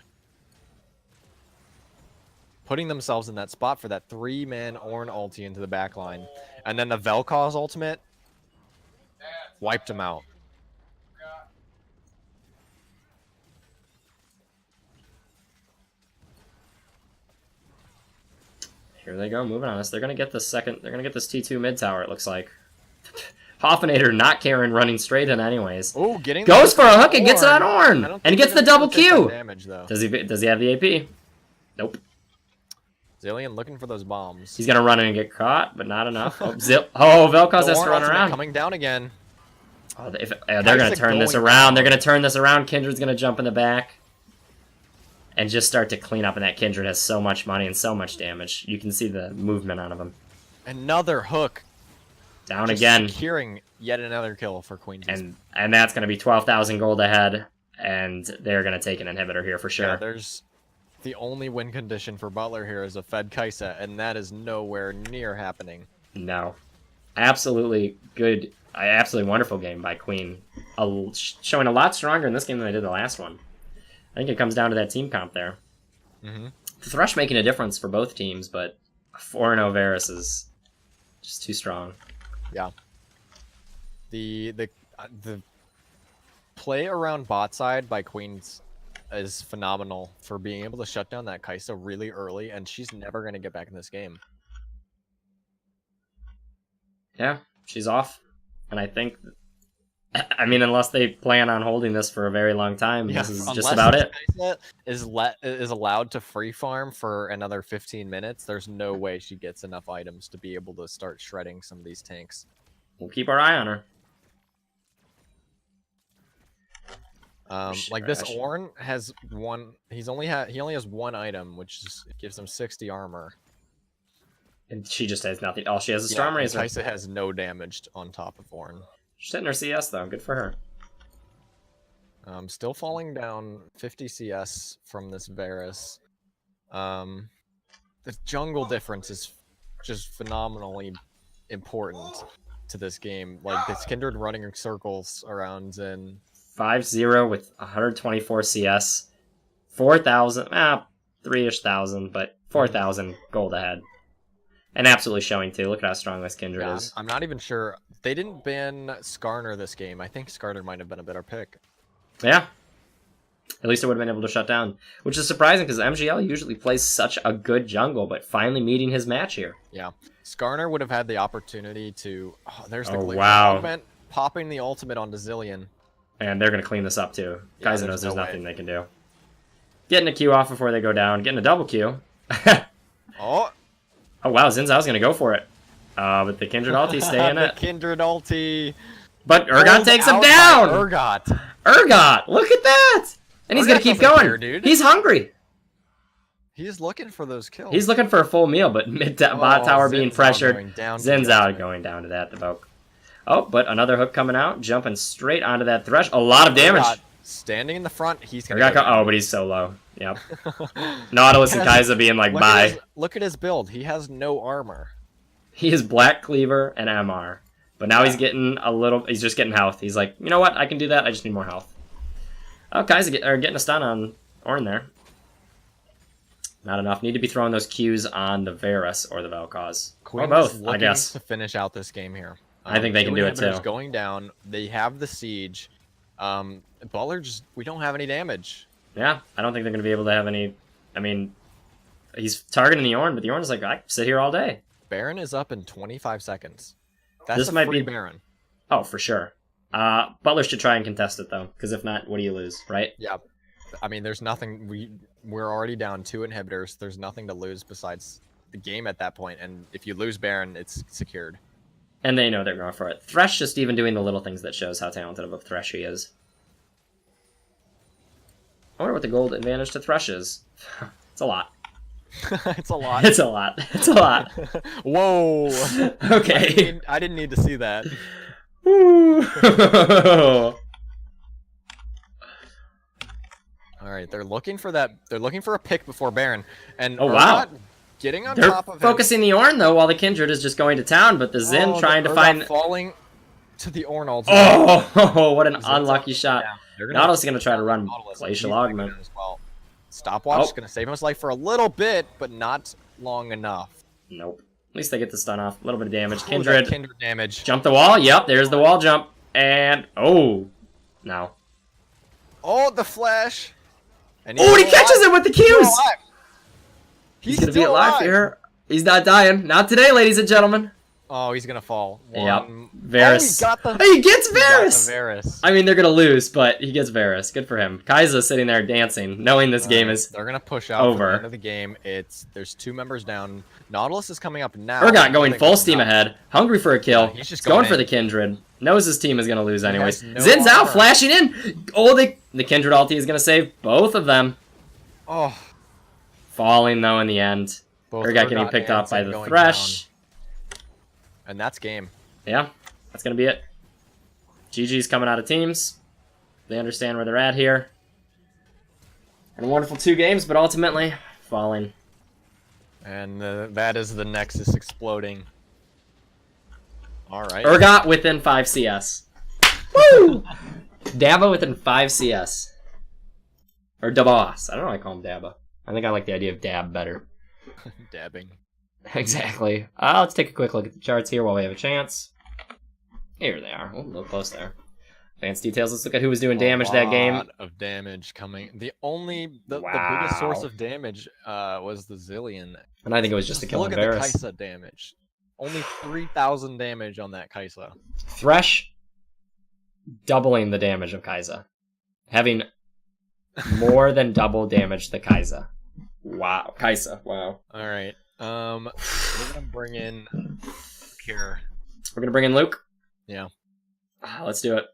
Putting themselves in that spot for that 3-man Ornn ulti into the backline. And then the Vel'Koz ultimate wiped him out. Here they go, moving on us. They're going to get this T2 mid tower, it looks like. Hoffenator not caring, running straight in anyways. Oh, getting goes for a hook and gets it on Ornn, and gets the double Q. Damage, though. Does he have the AP? Nope. Zillion looking for those bombs. He's gonna run in and get caught, but not enough. Vel'Koz has to run around. Coming down again. Oh, they're gonna turn this around. They're gonna turn this around. Kindred's gonna jump in the back and just start to clean up. And that Kindred has so much money and so much damage. You can see the movement out of him. Another hook. Down again. Securing yet another kill for Queens. And that's going to be 12,000 gold ahead, and they're going to take an inhibitor here for sure. Yeah, there's the only win condition for Butler here is a Fed Kai'Sa, and that is nowhere near happening. No. Absolutely good, absolutely wonderful game by Queen. Showing a lot stronger in this game than they did the last one. I think it comes down to that team comp there. Thresh making a difference for both teams, but 4-0 Varus is just too strong. Yeah. The play around bot side by Queens is phenomenal for being able to shut down that Kai'Sa really early, and she's never going to get back in this game. Yeah, she's off. And I think, I mean, unless they plan on holding this for a very long time, this is just about it. Kai'Sa is allowed to free farm for another 15 minutes. There's no way she gets enough items to be able to start shredding some of these tanks. We'll keep our eye on her. Like this Ornn has one. He only has one item, which gives him 60 armor. And she just has nothing. All she has is Storm Razor. Kai'Sa has no damage on top of Ornn. She's hitting her CS though. Good for her. Still falling down 50 CS from this Varus. The jungle difference is just phenomenally important to this game. Like this Kindred running in circles around Xin. 5-0 with 124 CS, 4,000, 3-ish thousand, but 4,000 gold ahead. And absolutely showing too. Look at how strong this Kindred is. I'm not even sure. They didn't ban Skarner this game. I think Skarner might have been a better pick. Yeah. At least it would have been able to shut down. Which is surprising because MGL usually plays such a good jungle, but finally meeting his match here. Yeah. Skarner would have had the opportunity to... Oh, there's the clear wow. ultimate, popping the ultimate on Zillion. And they're going to clean this up too. Yeah, Kai'Sa knows there's no nothing they can do. Getting a Q off before they go down. Getting a double Q. Oh wow, Xin Zhao's going to go for it. But the Kindred ulti stay in it. The Kindred ulti. But Urgot takes him down! Urgot, look at that! And he's going to keep going. care, dude. He's hungry. He's looking for those kills. He's looking for a full meal, but bot tower being pressured. Xin Zhao going down to that, the Vogue. Oh, but another hook coming out, jumping straight onto that Thresh. A lot of damage. Standing in the front, he's gonna oh, but he's so low. Yep. Nautilus and Kai'Sa being like, bye. Look at his build. He has no armor. He is Black Cleaver and MR. But now he's getting a little... He's just getting health. He's like, you know what? I can do that. I just need more health. Oh, Kai'Sa getting a stun on Ornn there. Not enough. Need to be throwing those Qs on the Varus or the Vel'Koz. Or both, I guess. To finish out this game here. I think they can do it too. Going down. They have the siege. Butler we don't have any damage. Yeah, I don't think they're going to be able to have any... I mean, he's targeting the Ornn, but the Ornn is like, I can sit here all day. Baron is up in 25 seconds. That's this might be Baron. Oh, for sure. Butler should try and contest it, though, because if not, what do you lose, right? Yeah. I mean, there's nothing... We're already down 2 inhibitors. There's nothing to lose besides the game at that point, and if you lose Baron, it's secured. And they know they're going for it. Thresh just even doing the little things that shows how talented of a Thresh he is. I wonder what the gold advantage to Thresh is. It's a lot. It's a lot. It's a lot. It's a lot. Whoa. Okay. I didn't need to see that. All right, they're looking for that. They're looking for a pick before Baron. And oh wow. Getting on They're top of him. focusing the Ornn though, while the Kindred is just going to town, but the Xin trying to find falling to the Ornn ultimate. Oh, what an unlucky shot. Yeah, Nautilus is going to try to run Glacial Augment. Well. Stopwatch is going to save him his life for a little bit, but not long enough. Nope. At least they get the stun off. A little bit of damage. Ooh, Kindred. Kindred damage. Jump the wall. Yep, there's the wall jump. And, no. Oh, the flash. And he catches him with the Qs! He's going to be alive here. He's not dying. Not today, ladies and gentlemen. Oh, he's going to fall. Yep. Varus. Oh, he gets Varus! Varus. I mean, they're going to lose, but he gets Varus. Good for him. Kai'Sa sitting there dancing, knowing this game is They're going to push out over. For the end of the game. There's 2 members down. Nautilus is coming up now. Urgot going full steam ahead. Hungry for a kill. He's just going for the Kindred. Knows his team is going to lose anyways. No Xin Zhao flashing in. Oh, the Kindred ulti is going to save both of them. Oh. Falling, though, in the end. Urgot getting picked off by the Thresh. Down. And that's game. Yeah, that's going to be it. GG's coming out of teams. They understand where they're at here. And a wonderful 2 games, but ultimately falling. And that is the Nexus exploding. All right. Urgot within 5 CS. Woo! Daba within 5 CS. Or Dabas. I don't know why I call him Daba. I think I like the idea of dab better. Dabbing. Exactly. Let's take a quick look at the charts here while we have a chance. Here they are. Oh, a little close there. Advanced details. Let's look at who was doing damage that game. A lot of damage coming. The Wow. biggest source of damage was the Zillion. And I think it was just a kill on Look at the Varus. Kaisa damage. Only 3,000 damage on that Kaisa. Thresh doubling the damage of Kaisa. Having more than double damage to Kaisa. Wow. Kaisa. Wow. All right. We're gonna bring in here. We're gonna bring in Luke. Yeah. Let's do it.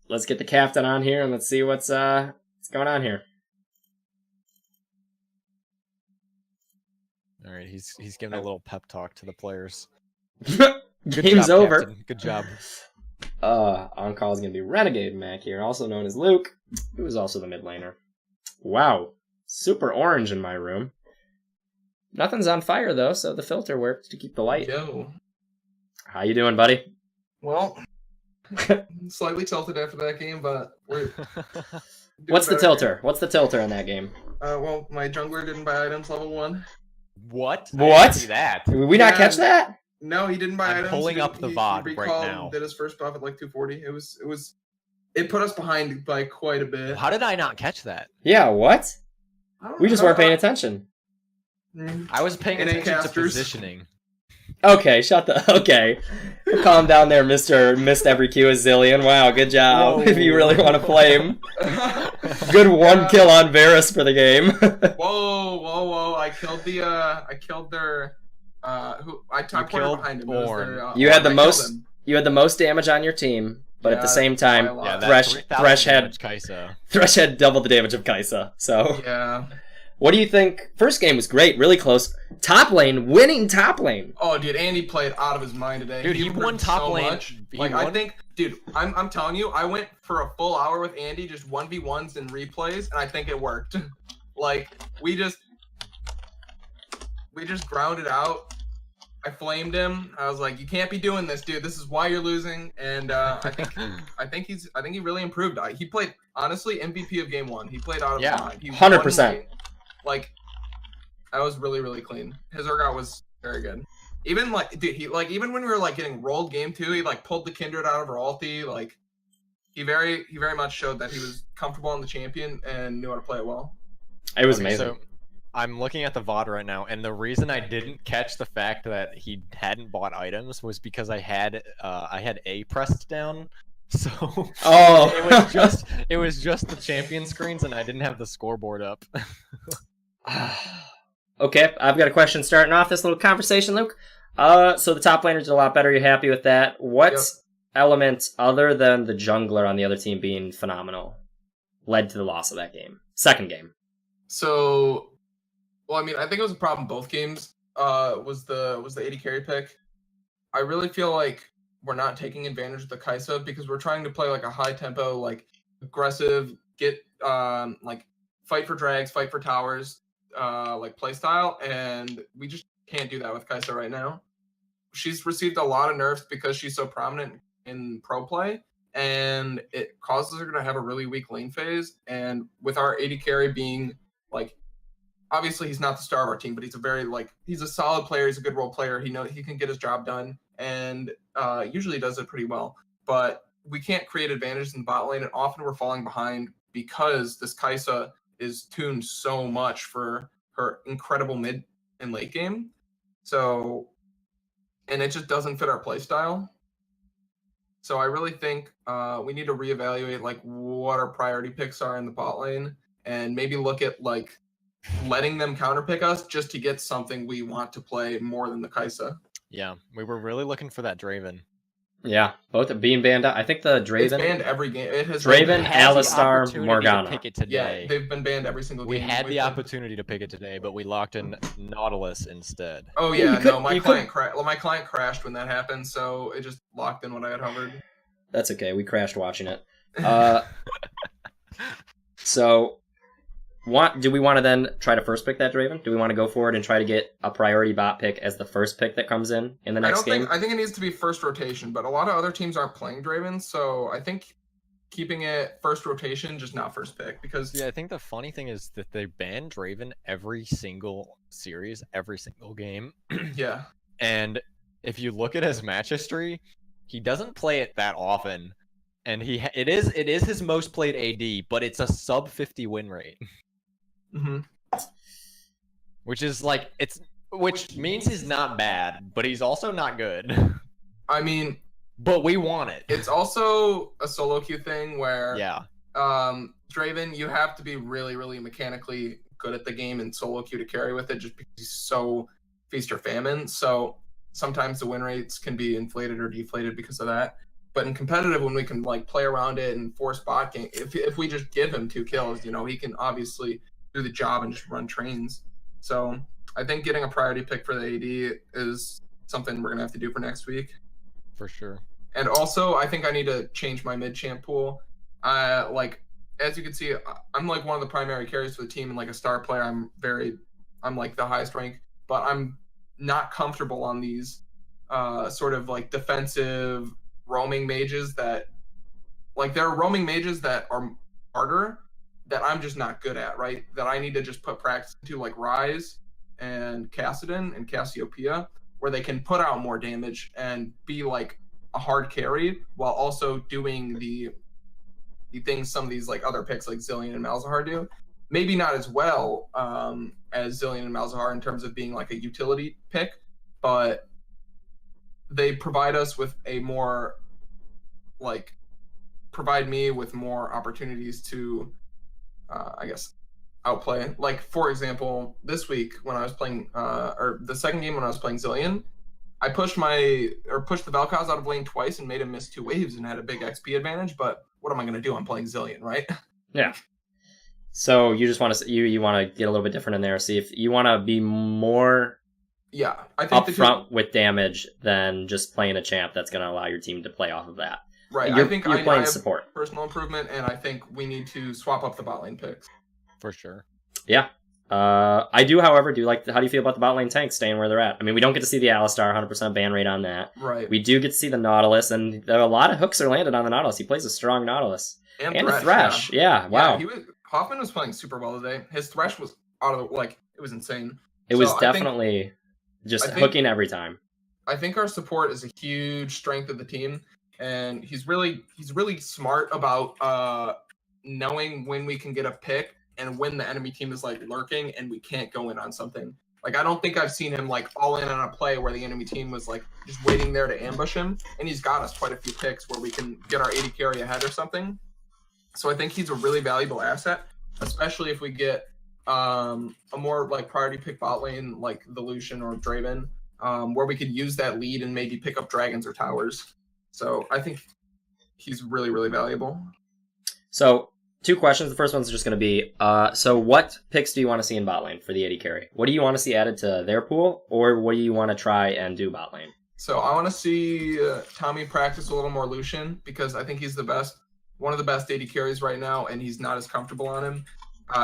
Let's get the captain on here and let's see what's going on here. All right. He's giving a little pep talk to the players. Game's job, over. Captain. Good job. On call is gonna be Renegade Mac here, also known as Luke, who is also the mid laner. Wow. Super orange in my room. Nothing's on fire though, so the filter worked to keep the light. Yo. How you doing, buddy? Well, slightly tilted after that game, but we're What's the better tilter? What's the tilter in that game? Well, my jungler didn't buy items level 1. What? I What? didn't see that. Did we not Yeah. catch that? No, he didn't buy I'm items. pulling He up didn't- the he VOD right recalled now. and did his first buff at like 240. It put us behind by quite a bit. How did I not catch that? Yeah, what? I don't We just know. weren't paying attention. I was paying It ain't attention to casters. positioning. Okay, okay. Calm down there, Mr. Missed every Q a zillion. Wow, good job. Whoa. If you really want to flame. Good one kill on Varus for the game. Whoa! I killed their. I ported killed behind him. It was Born. their, You had the I killed most him. You had the most damage on your team, but at the Yeah, same by a time, lot. Yeah, that Thresh 3,000 had damage Kaisa. Thresh had double the damage of Kaisa. So, Yeah. what do you think? First game was great, really close. Top lane, winning top lane. Oh, dude, Andy played out of his mind today. Dude, he improved won top so lane. much. He Like, I won- think, dude, I'm telling you, I went for a full hour with Andy, just 1v1s and replays, and I think it worked. Like, we just grounded out. I flamed him. I was like, "You can't be doing this, dude. This is why you're losing." And I think he really improved. He played honestly MVP of game 1. He played out of his mind. He 100%. won game. Like, that was really, really clean. His Urgot was very good. Even like, dude, even when we were like getting rolled game 2, he like pulled the Kindred out of her ulti. Like, he very much showed that he was comfortable on the champion and knew how to play it well. It was Okay, amazing. So I'm looking at the VOD right now, and the reason I didn't catch the fact that he hadn't bought items was because I had A pressed down. So Oh. it was just the champion screens, and I didn't have the scoreboard up. Okay, I've got a question starting off this little conversation, Luke. So the top laner did a lot better. You're happy with that? What Yep. element, other than the jungler on the other team being phenomenal, led to the loss of that game? Second game. So, well, I mean, I think it was a problem both games. Was the AD carry pick. I really feel like we're not taking advantage of the Kaisa because we're trying to play like a high tempo, like aggressive, get like fight for drags, fight for towers, like play style, and we just can't do that with Kaisa right now. She's received a lot of nerfs because she's so prominent in pro play, and it causes her to have a really weak lane phase. And with our AD carry being like, obviously he's not the star of our team, but he's a solid player. He's a good role player. He can get his job done, and usually does it pretty well. But we can't create advantages in the bot lane, and often we're falling behind because this Kaisa is tuned so much for her incredible mid and late game. So, and it just doesn't fit our play style. So I really think we need to reevaluate like what our priority picks are in the bot lane, and maybe look at like letting them counterpick us just to get something we want to play more than the Kaisa. Yeah, we were really looking for that Draven. Yeah, both are being banned out. I think the It's Draven. banned every game. It has Draven, been, Had the Alistar, opportunity to Morgana. pick it yeah, today. they've been banned every single game. We had We've the been- opportunity to pick it today, but we locked in Nautilus instead. Oh Yeah, yeah, you could- no, my you client my client crashed when that happened, so it just locked in what I had hovered. That's okay. We crashed watching it. So, do we want to then try to first pick that Draven? Do we want to go forward and try to get a priority bot pick as the first pick that comes in the next game? I think it needs to be first rotation, but a lot of other teams aren't playing Draven, so I think keeping it first rotation, just not first pick, because Yeah, I think the funny thing is that they ban Draven every single series, every single game. yeah, And if you look at his match history, he doesn't play it that often. And it is his most played AD, but it's a sub 50 win rate, hmm which is like which means he's not bad, but he's also not good. I mean, But we want it. it's also a solo queue thing where Yeah. Draven, you have to be really, really mechanically good at the game in solo queue to carry with it, just because he's so feast or famine. So sometimes the win rates can be inflated or deflated because of that. But in competitive, when we can like play around it and force bot game, if we just give him 2 kills, you know, he can obviously do the job and just run trains. So I think getting a priority pick for the AD is something we're gonna have to do for next week. For sure. And also, I think I need to change my mid champ pool. Like as you can see, I'm like one of the primary carries for the team and like a star player. I'm like the highest rank, but I'm not comfortable on these sort of like defensive roaming mages that like there are roaming mages that are harder that I'm just not good at, right? That I need to just put practice into, like Rise and Cassidon and Cassiopeia, where they can put out more damage and be like a hard carry while also doing the things some of these like other picks like Zillion and Malzahar do. Maybe not as well as Zillion and Malzahar in terms of being like a utility pick, but they provide us with a more like provide me with more opportunities to I guess outplay. Like for example, this week when I was playing or the second game when I was playing Zillion, I pushed the Vel'Koz out of lane twice and made him miss 2 waves and had a big XP advantage, but what am I going to do? I'm playing Zillion, right? Yeah. So you just want to you want to get a little bit different in there. See if you want to be more Yeah, I think upfront with damage than just playing a champ that's going to allow your team to play off of that. Right. You're, I think you're I playing have support. personal improvement, and I think we need to swap up the bot lane picks. For sure. Yeah. I do, however, how do you feel about the bot lane tanks staying where they're at? I mean, we don't get to see the Alistar 100% ban rate on that. Right. We do get to see the Nautilus, and a lot of hooks are landed on the Nautilus. He plays a strong Nautilus. And a Thresh. Yeah, wow. Hoffman was playing super well today. His Thresh was out of the, it was insane. It was definitely just hooking every time. I think our support is a huge strength of the team, and he's really smart about knowing when we can get a pick and when the enemy team is like lurking and we can't go in on something. Like I don't think I've seen him like all in on a play where the enemy team was like just waiting there to ambush him, and he's got us quite a few picks where we can get our 80 carry ahead or something. So I think he's a really valuable asset, especially if we get a more like priority pick bot lane like the Lucian or Draven, where we could use that lead and maybe pick up dragons or towers. So I think he's really, really valuable. So 2 questions. The first one's just going to be, so what picks do you want to see in bot lane for the AD carry? What do you want to see added to their pool, or what do you want to try and do bot lane? So I want to see Tommy practice a little more Lucian, because I think he's one of the best AD carries right now, and he's not as comfortable on him.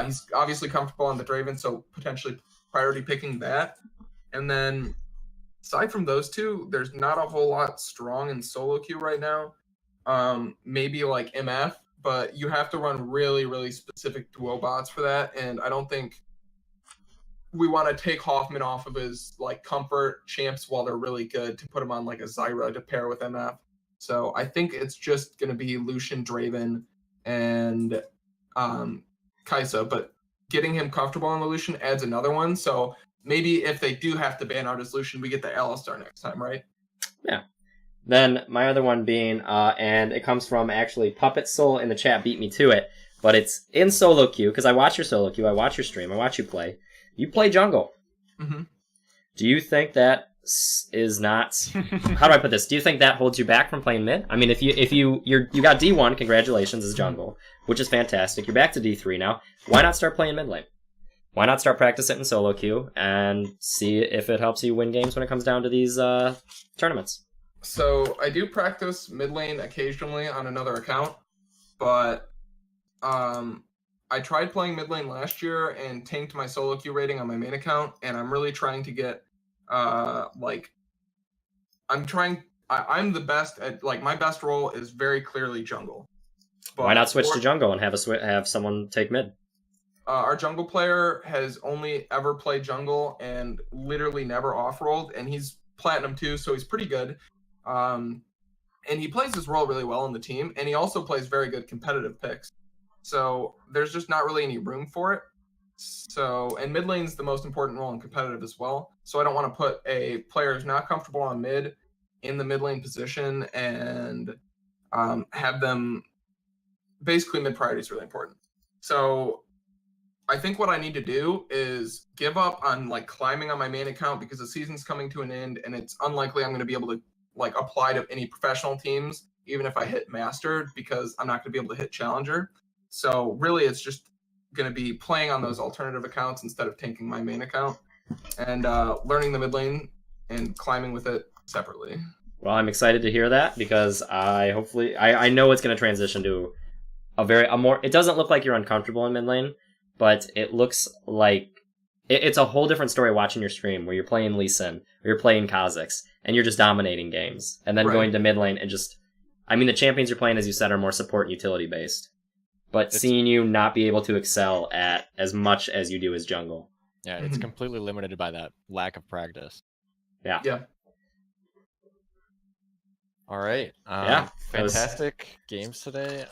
He's obviously comfortable on the Draven, so potentially priority picking that. And then aside from those 2, there's not a whole lot strong in solo queue right now. Maybe like MF, but you have to run really, really specific duo bots for that. And I don't think we want to take Hoffman off of his like comfort champs while they're really good to put him on like a Zyra to pair with MF. So I think it's just going to be Lucian, Draven, and Kaisa. But getting him comfortable on the Lucian adds another one. So maybe if they do have to ban out his Lucian, we get the Alistar next time, right? Yeah. Then my other one being, and it comes from actually Puppet Soul in the chat beat me to it, but it's in solo queue, because I watch your solo queue, I watch your stream, I watch you play. You play jungle. Mm-hmm. Do you think that is not, how do I put this? Do you think that holds you back from playing mid? I mean, if you got D1, congratulations as jungle, which is fantastic. You're back to D3 now. Why not start playing mid lane? Why not start practicing in solo queue and see if it helps you win games when it comes down to these tournaments? So I do practice mid lane occasionally on another account, but I tried playing mid lane last year and tanked my solo queue rating on my main account, and I'm really trying to get I'm the best at, like, my best role is very clearly jungle. But Why not switch to jungle and have someone take mid? Our jungle player has only ever played jungle and literally never off-rolled, and he's platinum too, so he's pretty good. And he plays his role really well in the team, and he also plays very good competitive picks. So there's just not really any room for it. So, and mid lane's the most important role in competitive as well. So I don't want to put a player who's not comfortable on mid in the mid lane position and have them basically mid priority is really important. So I think what I need to do is give up on like climbing on my main account because the season's coming to an end and it's unlikely I'm going to be able to like apply to any professional teams, even if I hit master, because I'm not going to be able to hit challenger. So really it's just going to be playing on those alternative accounts instead of tanking my main account and learning the mid lane and climbing with it separately. Well, I'm excited to hear that because I know it's going to transition to a more. It doesn't look like you're uncomfortable in mid lane, but it looks like it's a whole different story watching your stream where you're playing Lee Sin or you're playing Kha'Zix and you're just dominating games, and then going to mid lane and just. I mean, the champions you're playing, as you said, are more support and utility based, but seeing you not be able to excel at as much as you do as jungle. Yeah, it's completely limited by that lack of practice. Yeah. All right. Fantastic games today.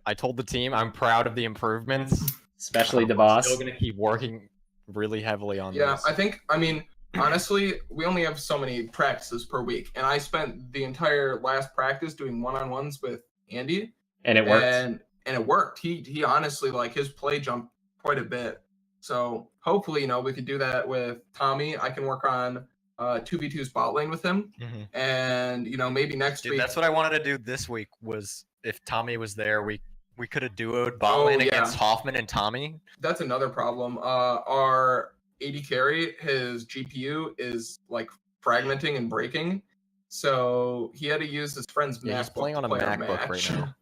I told the team I'm proud of the improvements, especially the I'm boss. still gonna keep working really heavily on this. I mean, honestly, we only have so many practices per week, and I spent the entire last practice doing one-on-ones with Andy, and it worked. And it worked. He honestly, like, his play jumped quite a bit. So hopefully, we could do that with Tommy. I can work on 2v2 spot lane with him, and maybe next week. That's what I wanted to do this week. Was if Tommy was there, we could have duoed bot lane against Hoffman and Tommy. That's another problem. Our AD carry, his GPU is like fragmenting and breaking, so he had to use his friend's MacBook. He's playing on a MacBook right now.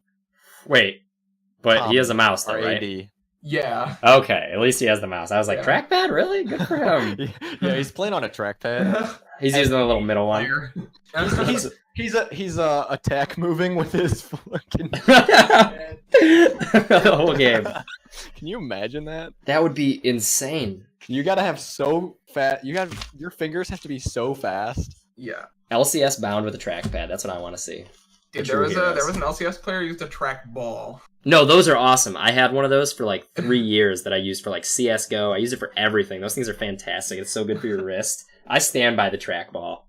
Wait, but he has a mouse though, right? AD. Yeah. Okay, at least he has the mouse. I was like, trackpad? Really? Good for him. Yeah, he's playing on a trackpad. He's using a little middle one. He's attack moving with his fucking the whole game. Can you imagine that? That would be insane. You gotta have so fast. Your fingers have to be so fast. Yeah. LCS bound with a trackpad. That's what I want to see. Dude, there was an LCS player who used a trackball. No, those are awesome. I had one of those for like 3 years that I used for like CSGO. I use it for everything. Those things are fantastic. It's so good for your wrist. I stand by the trackball.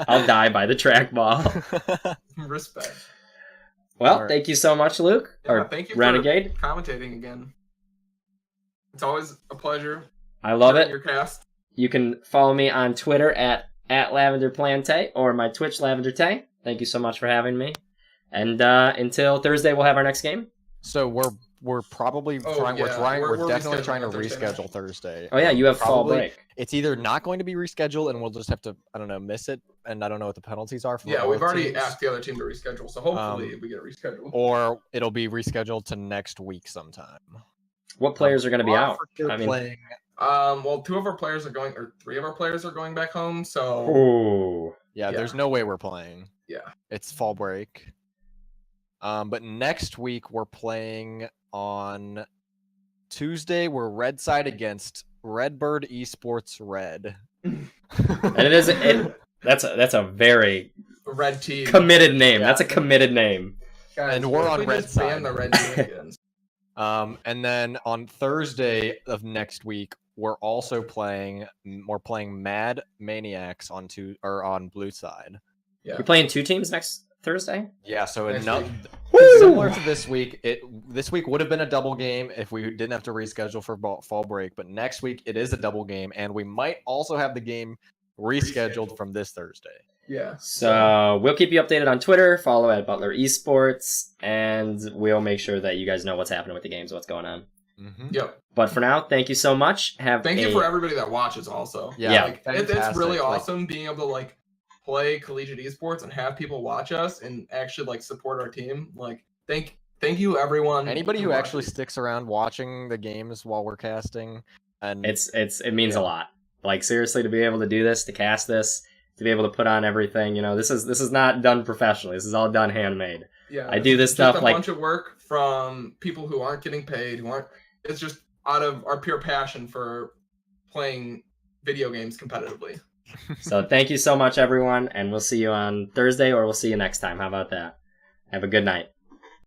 I'll die by the trackball. Respect. Well, thank you so much, Luke. Yeah, thank you Renegade. for commentating again. It's always a pleasure. I love it. Your cast. You can follow me on Twitter at LavenderPlante or my Twitch LavenderTay. Thank you so much for having me. And until Thursday, we'll have our next game. So we're probably trying. Yeah. We're definitely trying to reschedule Thursday. Oh yeah, you have fall break. It's either not going to be rescheduled, and we'll just have to miss it, and I don't know what the penalties are. For we've already asked the other team to reschedule, so hopefully we get rescheduled. Or it'll be rescheduled to next week sometime. What players are going to be out? Playing. Well, 2 of our players are going, or 3 of our players are going back home. So. Ooh. Yeah, there's no way we're playing. Yeah. It's fall break. But next week we're playing on Tuesday. We're Red Side against Redbird Esports Red. And that's a very red team committed name. Yeah. That's a committed name. Guys, and we're on Red Side. The red team and then on Thursday of next week we're also playing Mad Maniacs on Blue Side. Yeah. You're playing 2 teams next Thursday? Yeah, so similar to this week. This week would have been a double game if we didn't have to reschedule for fall break, but next week it is a double game, and we might also have the game rescheduled from this Thursday. Yeah. So we'll keep you updated on Twitter. Follow at Butler Esports, and we'll make sure that you guys know what's happening with the games, what's going on. Mm-hmm. Yep. But for now, thank you so much. Thank you for everybody that watches also. Yeah. It's really awesome being able to play collegiate esports and have people watch us and actually support our team. Thank you everyone. Anybody who actually sticks around watching the games while we're casting, and it means a lot. Seriously, to be able to do this, to cast this, to be able to put on everything, this is not done professionally. This is all done handmade. Yeah, I do this it's just stuff a like bunch of work from people who aren't getting paid, who aren't. It's just out of our pure passion for playing video games competitively. so. Thank you so much, everyone, and we'll see you on Thursday, or we'll see you next time. How about that? Have a good night.